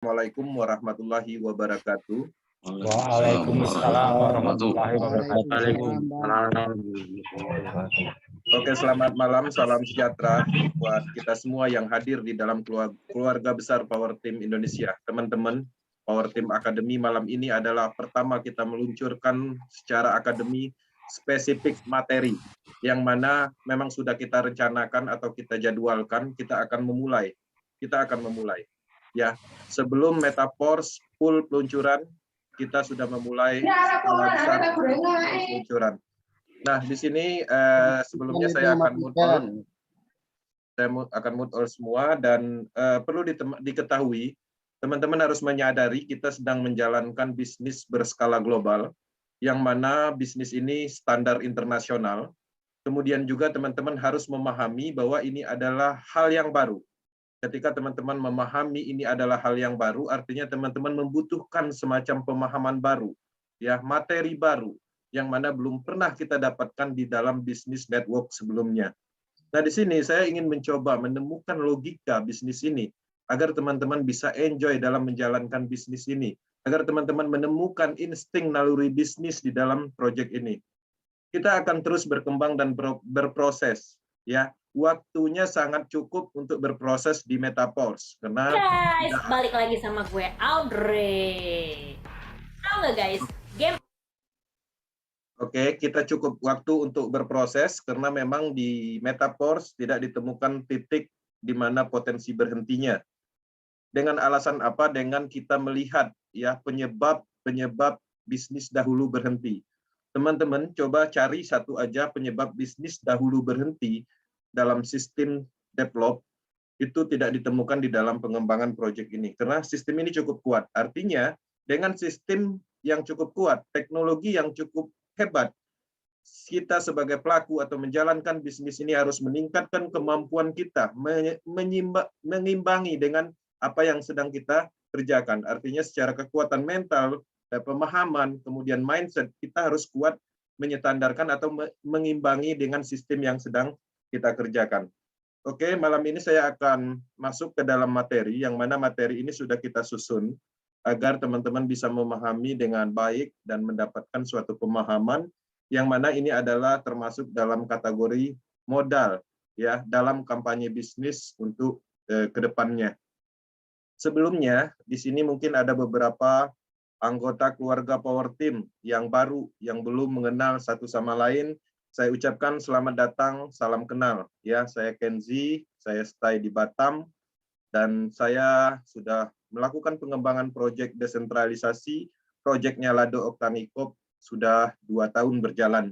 Assalamualaikum warahmatullahi wabarakatuh. Waalaikumsalam warahmatullahi wabarakatuh. Oke, selamat malam, salam sejahtera buat kita semua yang hadir di dalam keluarga besar Power Team Indonesia. Teman-teman, Power Team Academy malam ini adalah pertama kita meluncurkan secara akademi spesifik materi yang mana memang sudah kita rencanakan atau kita jadwalkan, kita akan memulai. Ya, sebelum Metaverse full peluncuran, kita sudah memulai skala besar peluncuran. Nah, di sini sebelumnya saya akan mute all semua dan perlu diketahui, teman-teman harus menyadari kita sedang menjalankan bisnis berskala global, yang mana bisnis ini standar internasional. Kemudian juga teman-teman harus memahami bahwa ini adalah hal yang baru. Ketika teman-teman memahami ini adalah hal yang baru, artinya teman-teman membutuhkan semacam pemahaman baru, ya, materi baru, yang mana belum pernah kita dapatkan di dalam bisnis network sebelumnya. Nah, di sini saya ingin mencoba menemukan logika bisnis ini, agar teman-teman bisa enjoy dalam menjalankan bisnis ini, agar teman-teman menemukan insting naluri bisnis di dalam proyek ini. Kita akan terus berkembang dan berproses, ya. Waktunya sangat cukup untuk berproses di Metaverse karena guys, balik lagi sama gue Audrey. Tahu nggak guys, game Oke, kita cukup waktu untuk berproses karena memang di Metaverse tidak ditemukan titik di mana potensi berhentinya. Dengan alasan apa? Dengan kita melihat ya penyebab bisnis dahulu berhenti. Teman-teman coba cari satu aja penyebab bisnis dahulu berhenti dalam sistem develop, itu tidak ditemukan di dalam pengembangan proyek ini karena sistem ini cukup kuat. Artinya dengan sistem yang cukup kuat, teknologi yang cukup hebat, kita sebagai pelaku atau menjalankan bisnis ini harus meningkatkan kemampuan kita mengimbangi dengan apa yang sedang kita kerjakan. Artinya secara kekuatan mental, pemahaman, kemudian mindset, kita harus kuat menyetandarkan atau mengimbangi dengan sistem yang sedang kita kerjakan. Oke, malam ini saya akan masuk ke dalam materi, yang mana materi ini sudah kita susun agar teman-teman bisa memahami dengan baik dan mendapatkan suatu pemahaman, yang mana ini adalah termasuk dalam kategori modal ya dalam kampanye bisnis untuk kedepannya. Sebelumnya, di sini mungkin ada beberapa anggota keluarga Power Team yang baru, yang belum mengenal satu sama lain. Saya ucapkan selamat datang, salam kenal. Ya, saya Kenzi, saya stay di Batam, dan saya sudah melakukan pengembangan proyek desentralisasi. Proyeknya Lado Oktanikop sudah 2 tahun berjalan.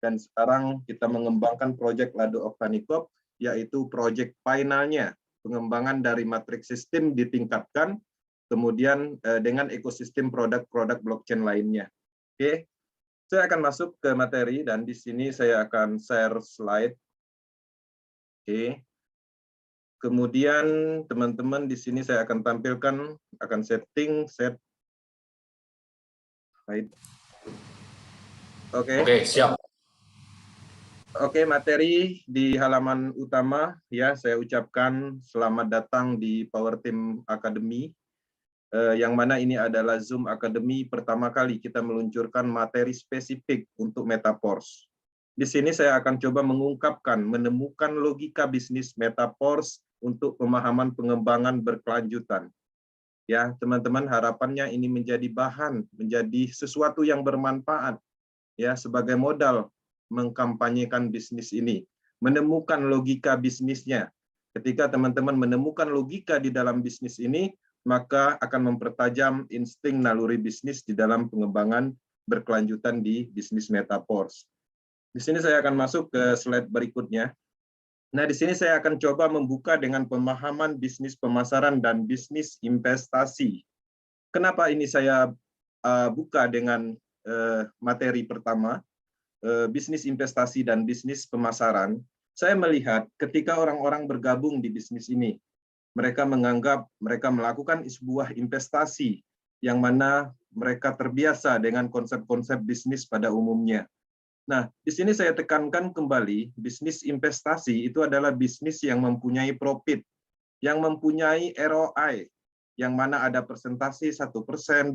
Dan sekarang kita mengembangkan proyek Lado Oktanikop, yaitu proyek finalnya. Pengembangan dari matriks sistem ditingkatkan, kemudian dengan ekosistem produk-produk blockchain lainnya. Oke. Saya akan masuk ke materi dan di sini saya akan share slide. Oke. Kemudian teman-teman di sini saya akan tampilkan, akan setting set slide. Oke. Oke, siap. Oke, materi di halaman utama ya, saya ucapkan selamat datang di Power Team Academy. Yang mana ini adalah Zoom Academy pertama kali kita meluncurkan materi spesifik untuk Metaverse. Di sini saya akan coba mengungkapkan, menemukan logika bisnis Metaverse untuk pemahaman pengembangan berkelanjutan. Ya, teman-teman, harapannya ini menjadi bahan, menjadi sesuatu yang bermanfaat ya sebagai modal mengkampanyekan bisnis ini, menemukan logika bisnisnya. Ketika teman-teman menemukan logika di dalam bisnis ini, maka akan mempertajam insting naluri bisnis di dalam pengembangan berkelanjutan di bisnis Metaverse. Di sini saya akan masuk ke slide berikutnya. Nah, di sini saya akan coba membuka dengan pemahaman bisnis pemasaran dan bisnis investasi. Kenapa ini saya buka dengan materi pertama, bisnis investasi dan bisnis pemasaran? Saya melihat ketika orang-orang bergabung di bisnis ini, mereka menganggap mereka melakukan sebuah investasi yang mana mereka terbiasa dengan konsep-konsep bisnis pada umumnya. Nah, di sini saya tekankan kembali, bisnis investasi itu adalah bisnis yang mempunyai profit, yang mempunyai ROI, yang mana ada presentasi 1%,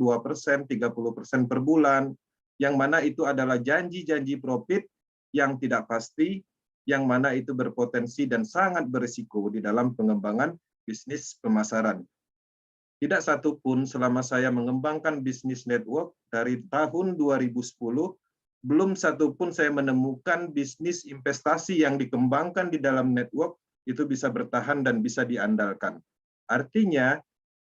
2%, 30% per bulan, yang mana itu adalah janji-janji profit yang tidak pasti, yang mana itu berpotensi dan sangat berisiko di dalam pengembangan bisnis pemasaran. Tidak satu pun selama saya mengembangkan bisnis network dari tahun 2010, belum satu pun saya menemukan bisnis investasi yang dikembangkan di dalam network itu bisa bertahan dan bisa diandalkan. Artinya,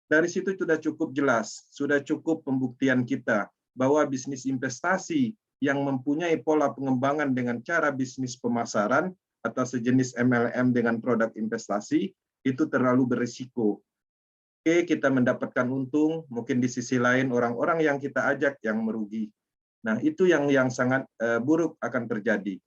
dari situ sudah cukup jelas, sudah cukup pembuktian kita bahwa bisnis investasi yang mempunyai pola pengembangan dengan cara bisnis pemasaran atau sejenis MLM dengan produk investasi itu terlalu berisiko. Oke, kita mendapatkan untung, mungkin di sisi lain orang-orang yang kita ajak yang merugi. Nah, itu yang sangat buruk akan terjadi.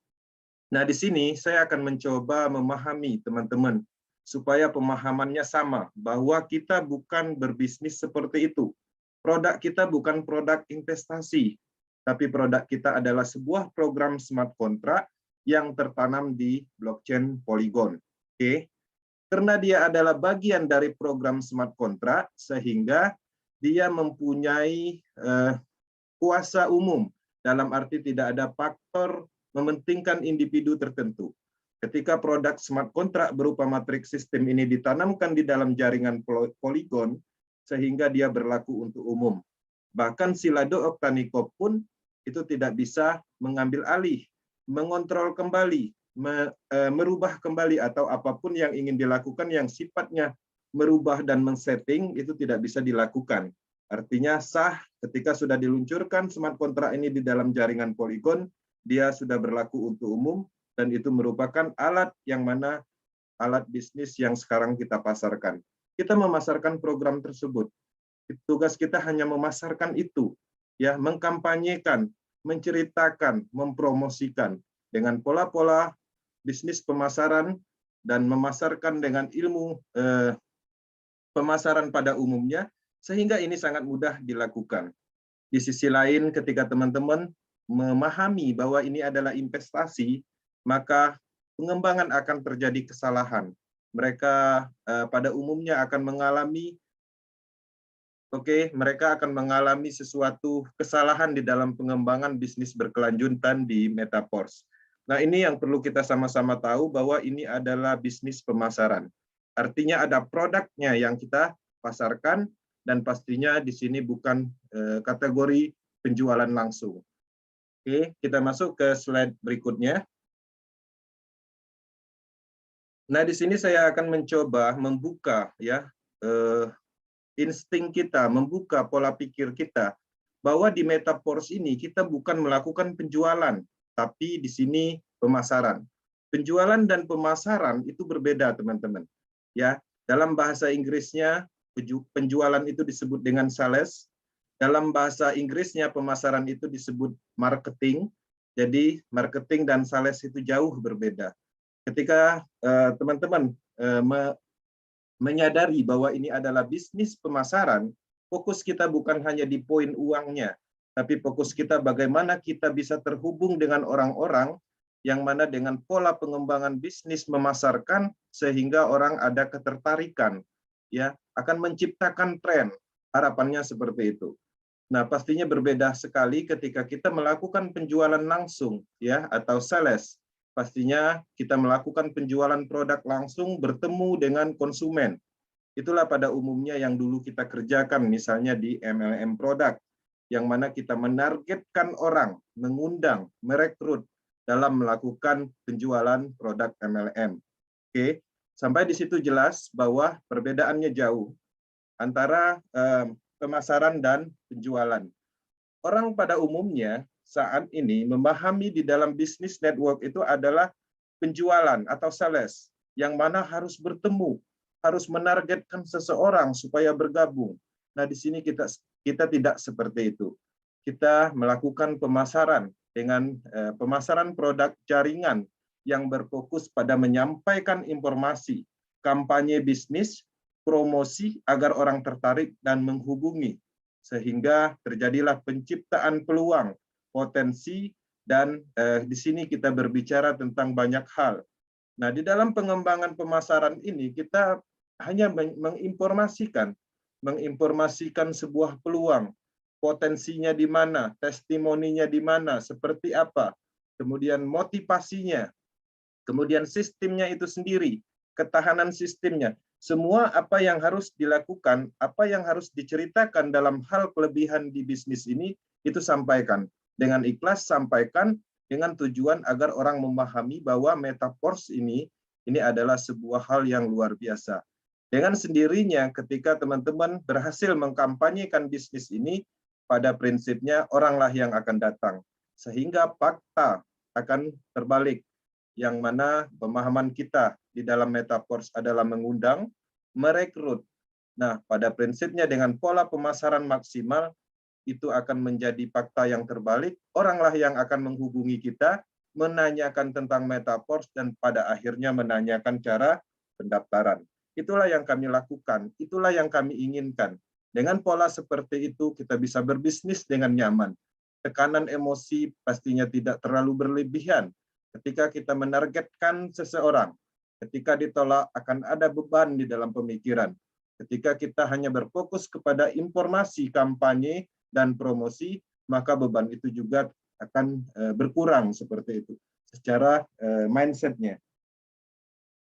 Nah, di sini saya akan mencoba memahami teman-teman supaya pemahamannya sama bahwa kita bukan berbisnis seperti itu. Produk kita bukan produk investasi, tapi produk kita adalah sebuah program smart contract yang tertanam di blockchain Polygon. Oke. Karena dia adalah bagian dari program smart contract, sehingga dia mempunyai kuasa umum, dalam arti tidak ada faktor mementingkan individu tertentu. Ketika produk smart contract berupa matriks sistem ini ditanamkan di dalam jaringan Polygon, sehingga dia berlaku untuk umum. Bahkan si Lado Oktanikov pun itu tidak bisa mengambil alih, mengontrol kembali, merubah kembali, atau apapun yang ingin dilakukan yang sifatnya merubah dan men-setting itu tidak bisa dilakukan. Artinya sah ketika sudah diluncurkan smart contract ini di dalam jaringan Polygon, dia sudah berlaku untuk umum, dan itu merupakan alat yang mana alat bisnis yang sekarang kita pasarkan. Kita memasarkan program tersebut. Tugas kita hanya memasarkan itu, ya, mengkampanyekan, menceritakan, mempromosikan dengan pola-pola bisnis pemasaran dan memasarkan dengan ilmu pemasaran pada umumnya, sehingga ini sangat mudah dilakukan. Di sisi lain, ketika teman-teman memahami bahwa ini adalah investasi, maka pengembangan akan terjadi kesalahan. Mereka pada umumnya akan mengalami mereka akan mengalami sesuatu kesalahan di dalam pengembangan bisnis berkelanjutan di Metaverse. Nah, ini yang perlu kita sama-sama tahu bahwa ini adalah bisnis pemasaran. Artinya ada produknya yang kita pasarkan, dan pastinya di sini bukan kategori penjualan langsung. Oke, kita masuk ke slide berikutnya. Nah, di sini saya akan mencoba membuka insting kita, membuka pola pikir kita bahwa di Metaverse ini kita bukan melakukan penjualan, tapi di sini pemasaran. Penjualan dan pemasaran itu berbeda, teman-teman. Ya, dalam bahasa Inggrisnya penjualan itu disebut dengan sales. Dalam bahasa Inggrisnya pemasaran itu disebut marketing. Jadi marketing dan sales itu jauh berbeda. Ketika teman-teman menyadari bahwa ini adalah bisnis pemasaran, fokus kita bukan hanya di poin uangnya, tapi fokus kita bagaimana kita bisa terhubung dengan orang-orang yang mana dengan pola pengembangan bisnis memasarkan sehingga orang ada ketertarikan, ya, akan menciptakan tren. Harapannya seperti itu. Nah, pastinya berbeda sekali ketika kita melakukan penjualan langsung, ya, atau sales. Pastinya kita melakukan penjualan produk langsung bertemu dengan konsumen. Itulah pada umumnya yang dulu kita kerjakan misalnya di MLM produk, yang mana kita menargetkan orang, mengundang, merekrut dalam melakukan penjualan produk MLM. Oke, sampai di situ jelas bahwa perbedaannya jauh antara pemasaran dan penjualan. Orang pada umumnya saat ini memahami di dalam bisnis network itu adalah penjualan atau sales, yang mana harus bertemu, harus menargetkan seseorang supaya bergabung. Nah, di sini kita tidak seperti itu. Kita melakukan pemasaran dengan pemasaran produk jaringan yang berfokus pada menyampaikan informasi, kampanye bisnis, promosi agar orang tertarik dan menghubungi, sehingga terjadilah penciptaan peluang, potensi, dan di sini kita berbicara tentang banyak hal. Nah, di dalam pengembangan pemasaran ini kita hanya menginformasikan menginformasikan sebuah peluang, potensinya di mana, testimoninya di mana, seperti apa, kemudian motivasinya, kemudian sistemnya itu sendiri, ketahanan sistemnya, semua apa yang harus dilakukan, apa yang harus diceritakan dalam hal kelebihan di bisnis ini, itu sampaikan. Dengan ikhlas sampaikan dengan tujuan agar orang memahami bahwa Metaforce ini adalah sebuah hal yang luar biasa. Dengan sendirinya ketika teman-teman berhasil mengkampanyekan bisnis ini, pada prinsipnya oranglah yang akan datang. Sehingga fakta akan terbalik, yang mana pemahaman kita di dalam Metaforce adalah mengundang, merekrut. Nah, pada prinsipnya dengan pola pemasaran maksimal, itu akan menjadi fakta yang terbalik, oranglah yang akan menghubungi kita, menanyakan tentang Metaforce, dan pada akhirnya menanyakan cara pendaftaran. Itulah yang kami lakukan, itulah yang kami inginkan. Dengan pola seperti itu, kita bisa berbisnis dengan nyaman. Tekanan emosi pastinya tidak terlalu berlebihan. Ketika kita menargetkan seseorang, ketika ditolak akan ada beban di dalam pemikiran. Ketika kita hanya berfokus kepada informasi, kampanye, dan promosi, maka beban itu juga akan berkurang seperti itu secara mindset-nya.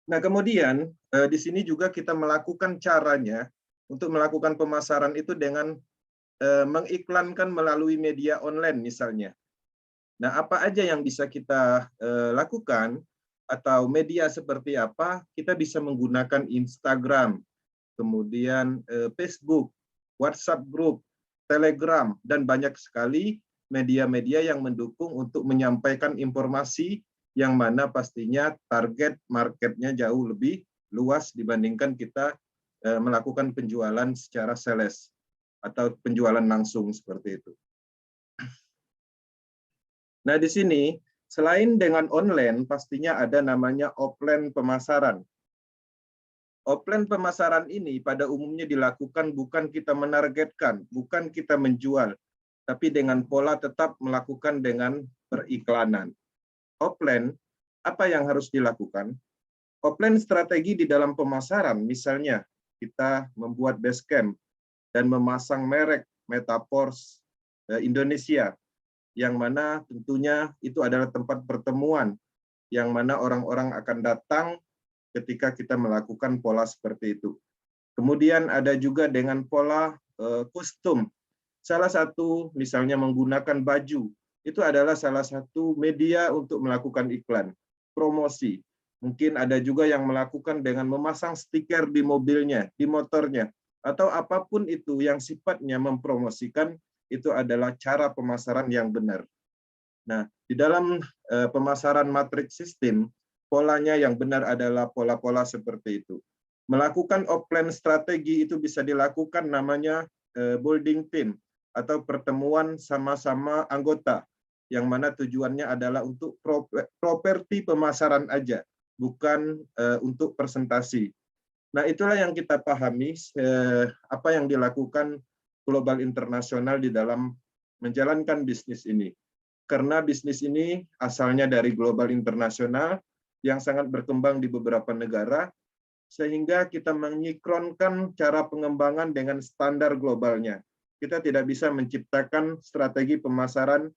Nah, kemudian di sini juga kita melakukan caranya untuk melakukan pemasaran itu dengan mengiklankan melalui media online misalnya. Nah, apa aja yang bisa kita lakukan atau media seperti apa? Kita bisa menggunakan Instagram, kemudian Facebook, WhatsApp Group, Telegram, dan banyak sekali media-media yang mendukung untuk menyampaikan informasi yang mana pastinya target marketnya jauh lebih luas dibandingkan kita melakukan penjualan secara sales atau penjualan langsung seperti itu. Nah, di sini selain dengan online, pastinya ada namanya offline pemasaran. Offline pemasaran ini pada umumnya dilakukan bukan kita menargetkan, bukan kita menjual, tapi dengan pola tetap melakukan dengan periklanan. Offline, apa yang harus dilakukan? Offline strategi di dalam pemasaran, misalnya kita membuat base camp dan memasang merek Metaforce Indonesia, yang mana tentunya itu adalah tempat pertemuan, yang mana orang-orang akan datang ketika kita melakukan pola seperti itu. Kemudian ada juga dengan pola kostum. Salah satu misalnya menggunakan baju, itu adalah salah satu media untuk melakukan iklan, promosi. Mungkin ada juga yang melakukan dengan memasang stiker di mobilnya, di motornya, atau apapun itu yang sifatnya mempromosikan, itu adalah cara pemasaran yang benar. Nah, di dalam pemasaran matriks sistem, polanya yang benar adalah pola-pola seperti itu. Melakukan offline strategi itu bisa dilakukan namanya building team atau pertemuan sama-sama anggota, yang mana tujuannya adalah untuk properti pemasaran aja, bukan untuk presentasi. Nah, itulah yang kita pahami apa yang dilakukan global internasional di dalam menjalankan bisnis ini. Karena bisnis ini asalnya dari global internasional yang sangat berkembang di beberapa negara, sehingga kita menyikronkan cara pengembangan dengan standar globalnya. Kita tidak bisa menciptakan strategi pemasaran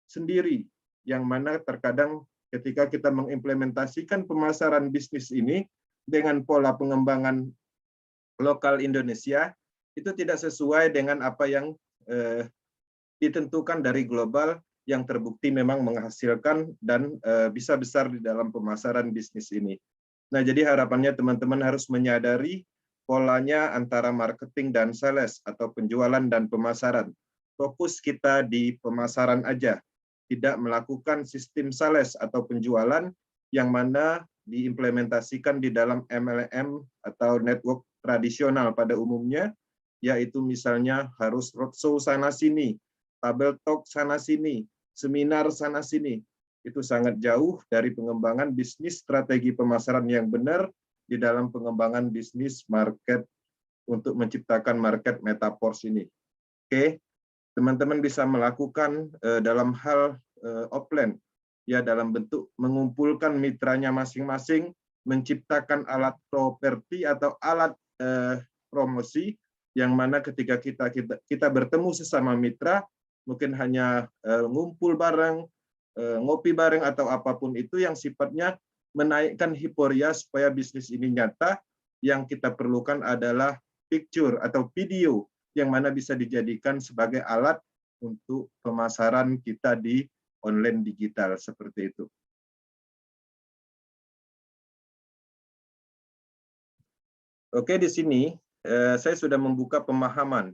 sendiri, yang mana terkadang ketika kita mengimplementasikan pemasaran bisnis ini dengan pola pengembangan lokal Indonesia, itu tidak sesuai dengan apa yang ditentukan dari global, yang terbukti memang menghasilkan dan bisa besar di dalam pemasaran bisnis ini. Nah, jadi harapannya teman-teman harus menyadari polanya antara marketing dan sales atau penjualan dan pemasaran. Fokus kita di pemasaran aja, tidak melakukan sistem sales atau penjualan yang mana diimplementasikan di dalam MLM atau network tradisional pada umumnya, yaitu misalnya harus roadshow sana-sini, tabel talk sana-sini, seminar sana-sini. Itu sangat jauh dari pengembangan bisnis strategi pemasaran yang benar di dalam pengembangan bisnis market untuk menciptakan market Metaforce ini. Oke, teman-teman bisa melakukan dalam hal offline, ya, dalam bentuk mengumpulkan mitranya masing-masing, menciptakan alat properti atau alat promosi, yang mana ketika kita bertemu sesama mitra, mungkin hanya ngumpul bareng, ngopi bareng atau apapun itu yang sifatnya menaikkan hiporia supaya bisnis ini nyata. Yang kita perlukan adalah picture atau video yang mana bisa dijadikan sebagai alat untuk pemasaran kita di online digital seperti itu. Oke, di sini saya sudah membuka pemahaman,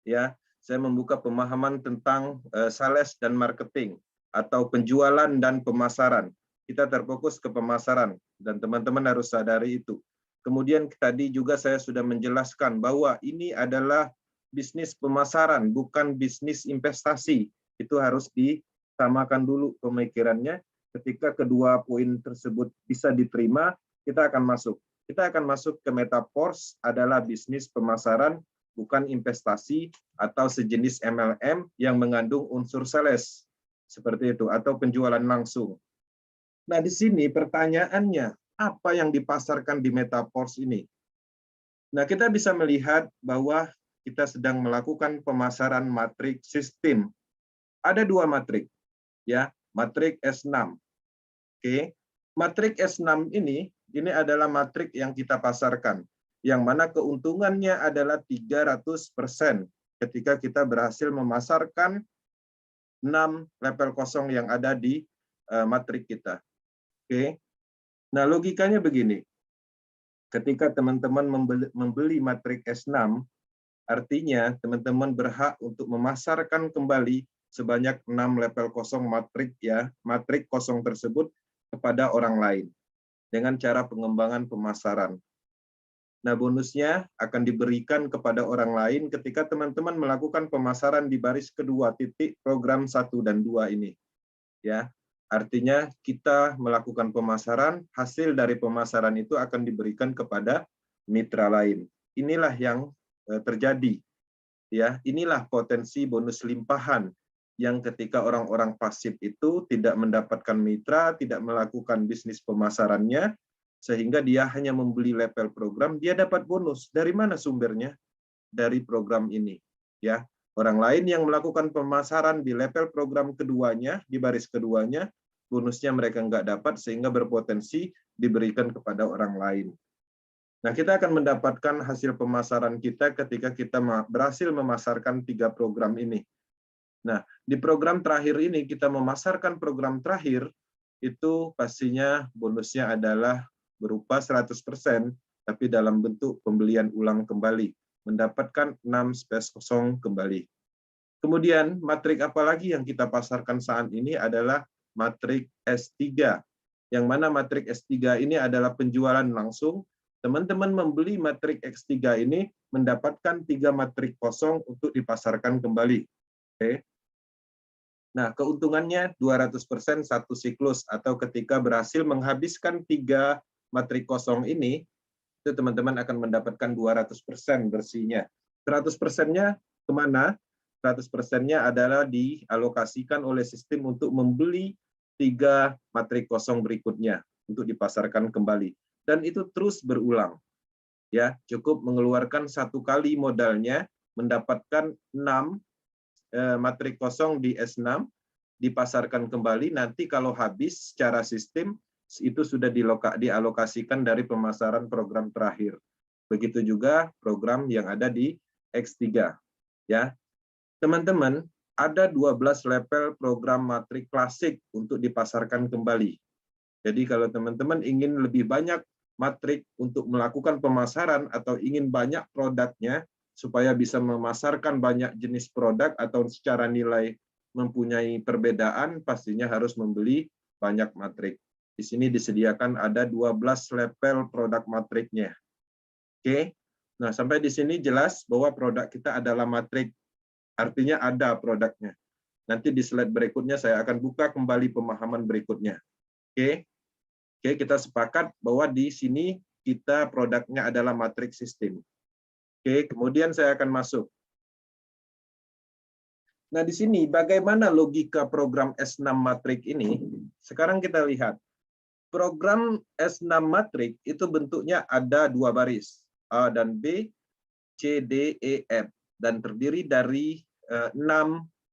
ya. Saya membuka pemahaman tentang sales dan marketing atau penjualan dan pemasaran. Kita terfokus ke pemasaran dan teman-teman harus sadari itu. Kemudian tadi juga saya sudah menjelaskan bahwa ini adalah bisnis pemasaran, bukan bisnis investasi. Itu harus disamakan dulu pemikirannya. Ketika kedua poin tersebut bisa diterima, kita akan masuk. Kita akan masuk ke Metaforce adalah bisnis pemasaran, bukan investasi atau sejenis MLM yang mengandung unsur sales. Seperti itu, atau penjualan langsung. Nah, di sini pertanyaannya, apa yang dipasarkan di Metaforce ini? Nah, kita bisa melihat bahwa kita sedang melakukan pemasaran matrik sistem. Ada dua matrik, ya, matrik S6. Oke, matrik S6 ini adalah matrik yang kita pasarkan, yang mana keuntungannya adalah 300% ketika kita berhasil memasarkan 6 level kosong yang ada di matrik kita. Oke. Nah, logikanya begini. Ketika teman-teman membeli matrik S6, artinya teman-teman berhak untuk memasarkan kembali sebanyak 6 level kosong matrik, ya, matrik kosong tersebut kepada orang lain dengan cara pengembangan pemasaran. Nah, bonusnya akan diberikan kepada orang lain ketika teman-teman melakukan pemasaran di baris kedua titik program 1 dan 2 ini. Ya. Artinya kita melakukan pemasaran, hasil dari pemasaran itu akan diberikan kepada mitra lain. Inilah yang terjadi. Ya, inilah potensi bonus limpahan yang ketika orang-orang pasif itu tidak mendapatkan mitra, tidak melakukan bisnis pemasarannya, sehingga dia hanya membeli level program, dia dapat bonus. Dari mana sumbernya? Dari program ini. Ya, orang lain yang melakukan pemasaran di level program keduanya, di baris keduanya, bonusnya mereka nggak dapat sehingga berpotensi diberikan kepada orang lain. Nah, kita akan mendapatkan hasil pemasaran kita ketika kita berhasil memasarkan 3 program ini. Nah, di program terakhir ini kita memasarkan program terakhir, itu pastinya bonusnya adalah berupa 100%, tapi dalam bentuk pembelian ulang kembali, mendapatkan 6 space kosong kembali. Kemudian, matrik apa lagi yang kita pasarkan saat ini adalah matrik S3, yang mana matrik S3 ini adalah penjualan langsung. Teman-teman membeli matrik X3 ini mendapatkan 3 matrik kosong untuk dipasarkan kembali. Oke. Nah, keuntungannya 200% satu siklus, atau ketika berhasil menghabiskan 3 matrik kosong ini, itu teman-teman akan mendapatkan 200% bersihnya. 100%-nya kemana? 100%-nya adalah dialokasikan oleh sistem untuk membeli 3 matrik kosong berikutnya untuk dipasarkan kembali. Dan itu terus berulang. Ya, cukup mengeluarkan 1 kali modalnya, mendapatkan 6 matrik kosong di S6, dipasarkan kembali, nanti kalau habis secara sistem, itu sudah dialokasikan dari pemasaran program terakhir. Begitu juga program yang ada di X3. Ya, teman-teman, ada 12 level program matrik klasik untuk dipasarkan kembali. Jadi kalau teman-teman ingin lebih banyak matrik untuk melakukan pemasaran atau ingin banyak produknya supaya bisa memasarkan banyak jenis produk atau secara nilai mempunyai perbedaan, pastinya harus membeli banyak matrik. Di sini disediakan ada 12 level produk matriknya. Oke. Nah, sampai di sini jelas bahwa produk kita adalah matrik. Artinya ada produknya. Nanti di slide berikutnya saya akan buka kembali pemahaman berikutnya. Oke. Oke, kita sepakat bahwa di sini kita produknya adalah matrik sistem. Oke, kemudian saya akan masuk. Nah, di sini bagaimana logika program S6 matrik ini? Sekarang kita lihat. Program S6 matrik itu bentuknya ada 2 baris, A dan B. C, D, E, F, dan terdiri dari 6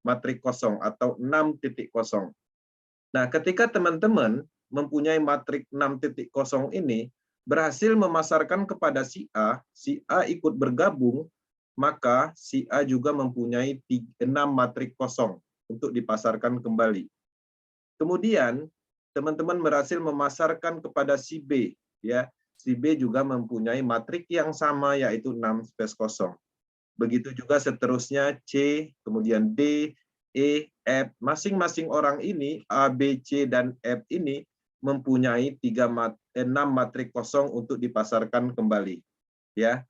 matrik kosong atau 6 titik kosong. Nah, ketika teman-teman mempunyai matrik 6 titik kosong ini, berhasil memasarkan kepada si A ikut bergabung, maka si A juga mempunyai 6 matrik kosong untuk dipasarkan kembali. Kemudian, teman-teman berhasil memasarkan kepada si B, ya. Si B juga mempunyai matrik yang sama, yaitu 6 space kosong. Begitu juga seterusnya C, kemudian D, E, F. Masing-masing orang ini, A, B, C, dan F ini mempunyai 6 matrik kosong untuk dipasarkan kembali. Ya,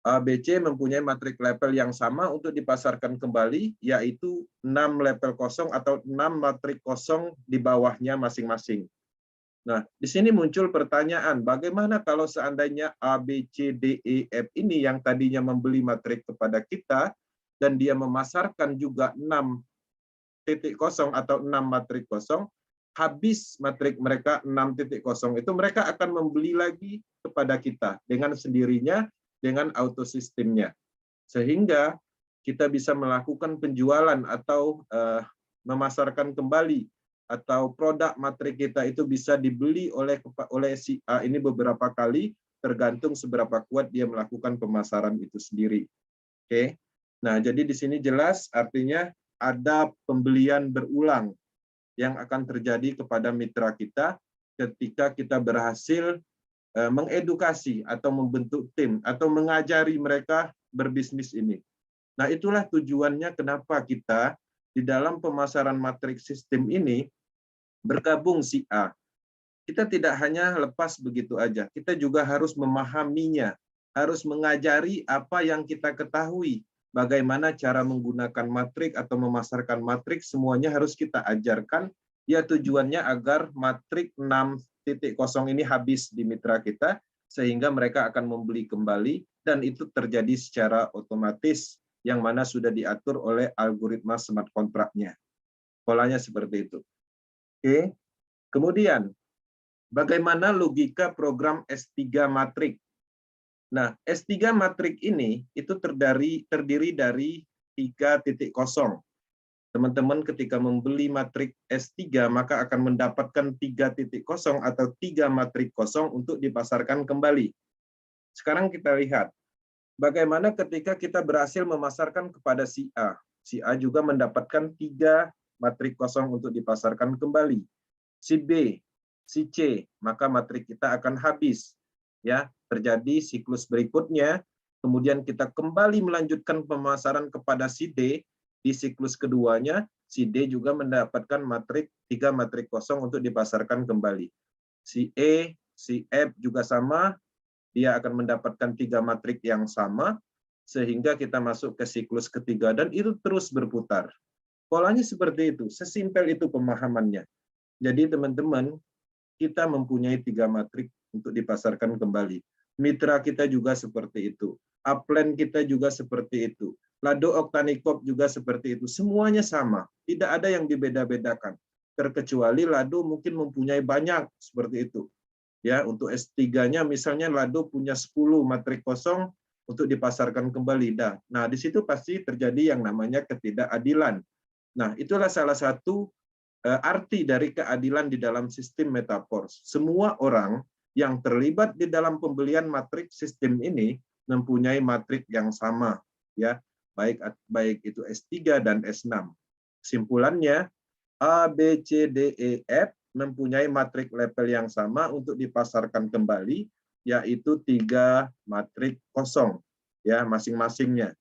A, B, C mempunyai matrik level yang sama untuk dipasarkan kembali, yaitu 6 level kosong atau 6 matrik kosong di bawahnya masing-masing. Nah, di sini muncul pertanyaan, bagaimana kalau seandainya A, B, C, D, E, F ini yang tadinya membeli matrik kepada kita, dan dia memasarkan juga 6 titik kosong atau 6 matrik kosong, habis matrik mereka 6 titik kosong itu, mereka akan membeli lagi kepada kita dengan sendirinya, dengan auto sistemnya. Sehingga kita bisa melakukan penjualan atau memasarkan kembali, atau produk matrik kita itu bisa dibeli oleh si A ini beberapa kali, tergantung seberapa kuat dia melakukan pemasaran itu sendiri. Oke. Nah, jadi di sini jelas artinya ada pembelian berulang yang akan terjadi kepada mitra kita ketika kita berhasil mengedukasi atau membentuk tim atau mengajari mereka berbisnis ini. Nah, itulah tujuannya kenapa kita di dalam pemasaran matrik sistem ini bergabung si A. Kita tidak hanya lepas begitu aja, kita juga harus memahaminya, harus mengajari apa yang kita ketahui, bagaimana cara menggunakan matrik atau memasarkan matrik, semuanya harus kita ajarkan, ya tujuannya agar matrik 6 titik kosong ini habis di mitra kita, sehingga mereka akan membeli kembali, dan itu terjadi secara otomatis, yang mana sudah diatur oleh algoritma smart contract-nya. Polanya seperti itu. Oke. Kemudian, bagaimana logika program S3 matrik? Nah, S3 matrik ini itu terdiri dari 3 titik kosong. Teman-teman ketika membeli matrik S3, maka akan mendapatkan 3 titik kosong atau 3 matrik kosong untuk dipasarkan kembali. Sekarang kita lihat, bagaimana ketika kita berhasil memasarkan kepada si A. Si A juga mendapatkan 3 matrik kosong untuk dipasarkan kembali. Si B, si C, maka matrik kita akan habis. Ya, terjadi siklus berikutnya, kemudian kita kembali melanjutkan pemasaran kepada si D, di siklus keduanya, si D juga mendapatkan 3 matrik kosong untuk dipasarkan kembali. Si E, si F juga sama, dia akan mendapatkan 3 matrik yang sama, sehingga kita masuk ke siklus ketiga, dan itu terus berputar. Polanya seperti itu, sesimpel itu pemahamannya. Jadi teman-teman, kita mempunyai 3 matrik untuk dipasarkan kembali. Mitra kita juga seperti itu. Upline kita juga seperti itu. Lado Octanicop juga seperti itu. Semuanya sama, tidak ada yang dibeda-bedakan. Terkecuali Lado mungkin mempunyai banyak seperti itu. Ya, untuk S3-nya misalnya Lado punya 10 matrik kosong untuk dipasarkan kembali. Nah, di situ pasti terjadi yang namanya ketidakadilan. Nah, itulah salah satu arti dari keadilan di dalam sistem Metaforce. Semua orang yang terlibat di dalam pembelian matrik sistem ini mempunyai matrik yang sama, ya, baik itu S3 dan S6. Kesimpulannya, A, B, C, D, E, F mempunyai matrik level yang sama untuk dipasarkan kembali, yaitu 3 matrik kosong, ya, masing-masingnya.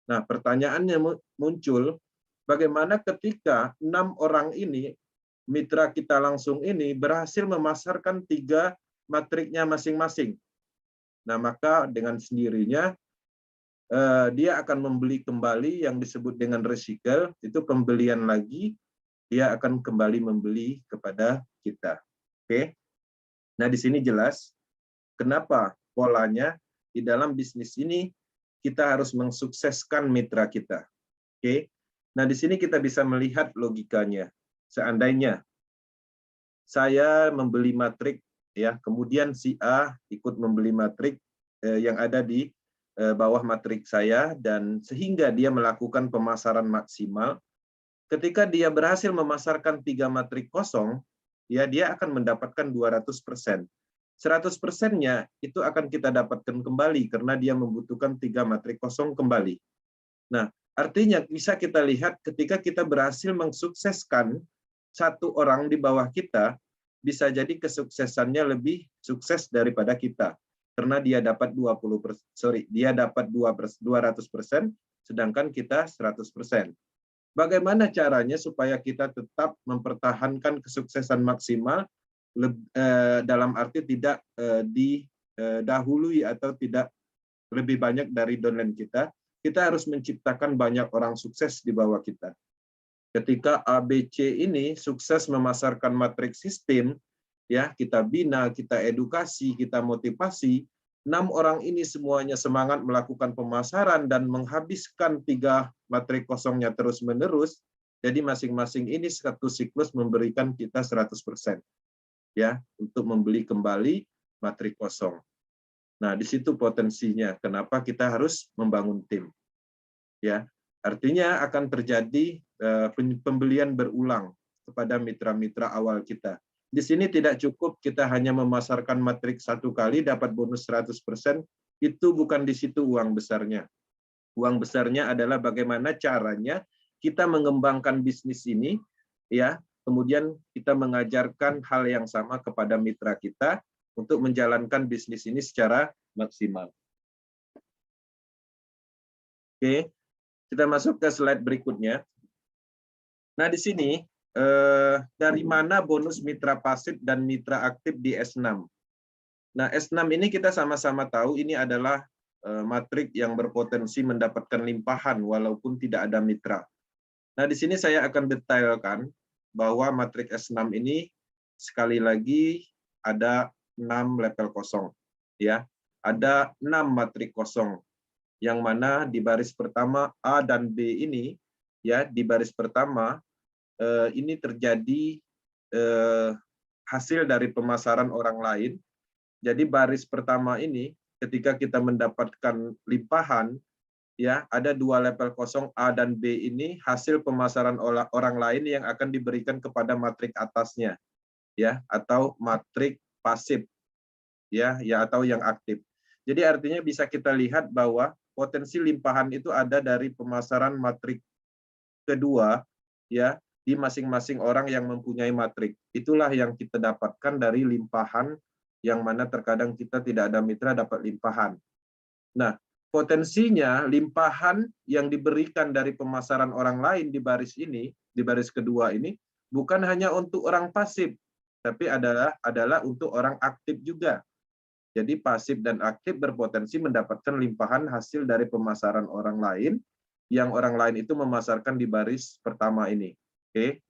Nah, pertanyaannya muncul, bagaimana ketika 6 orang ini, mitra kita langsung ini, berhasil memasarkan 3 matriknya masing-masing. Nah, maka dengan sendirinya, dia akan membeli kembali yang disebut dengan recycle, itu pembelian lagi, dia akan kembali membeli kepada kita. Oke. Nah, di sini jelas kenapa polanya di dalam bisnis ini kita harus mensukseskan mitra kita. Oke. Nah, di sini kita bisa melihat logikanya. Seandainya saya membeli matrik, ya, kemudian si A ikut membeli matrik yang ada di bawah matrik saya, dan sehingga dia melakukan pemasaran maksimal. Ketika dia berhasil memasarkan 3 matrik kosong, ya dia akan mendapatkan 200%. 100%-nya itu akan kita dapatkan kembali karena dia membutuhkan 3 matrik kosong kembali. Nah, artinya bisa kita lihat ketika kita berhasil mensukseskan satu orang di bawah kita, bisa jadi kesuksesannya lebih sukses daripada kita. Karena dia dapat 200%, sedangkan kita 100%. Bagaimana caranya supaya kita tetap mempertahankan kesuksesan maksimal dalam arti tidak didahului atau tidak lebih banyak dari downline kita? Kita harus menciptakan banyak orang sukses di bawah kita. Ketika ABC ini sukses memasarkan matrik sistem, ya kita bina, kita edukasi, kita motivasi, 6 orang ini semuanya semangat melakukan pemasaran dan menghabiskan 3 matrik kosongnya terus-menerus. Jadi masing-masing ini satu siklus memberikan kita 100%, ya, untuk membeli kembali matrik kosong. Nah, di situ potensinya. Kenapa kita harus membangun tim? Ya, artinya akan terjadi pembelian berulang kepada mitra-mitra awal kita. Di sini tidak cukup kita hanya memasarkan matrik 1 kali dapat bonus 100%, itu bukan di situ uang besarnya. Uang besarnya adalah bagaimana caranya kita mengembangkan bisnis ini, ya. Kemudian kita mengajarkan hal yang sama kepada mitra kita untuk menjalankan bisnis ini secara maksimal. Oke, kita masuk ke slide berikutnya. Nah, di sini dari mana bonus mitra pasif dan mitra aktif di S6? Nah, S6 ini kita sama-sama tahu ini adalah matrik yang berpotensi mendapatkan limpahan walaupun tidak ada mitra. Nah, di sini saya akan detailkan bahwa matrik S6 ini sekali lagi ada 6 level kosong, ya. Ada 6 matrik kosong yang mana di baris pertama A dan B ini, ya, di baris pertama ini terjadi hasil dari pemasaran orang lain. Jadi baris pertama ini ketika kita mendapatkan limpahan, ya, ada 2 level kosong A dan B ini hasil pemasaran orang lain yang akan diberikan kepada matrik atasnya, ya, atau matrik pasif, ya, atau yang aktif. Jadi artinya bisa kita lihat bahwa potensi limpahan itu ada dari pemasaran matrik kedua, ya, di masing-masing orang yang mempunyai matrik. Itulah yang kita dapatkan dari limpahan, yang mana terkadang kita tidak ada mitra dapat limpahan. Nah, potensinya limpahan yang diberikan dari pemasaran orang lain di baris ini, di baris kedua ini, bukan hanya untuk orang pasif, tapi adalah untuk orang aktif juga. Jadi pasif dan aktif berpotensi mendapatkan limpahan hasil dari pemasaran orang lain, yang orang lain itu memasarkan di baris pertama ini. Oke,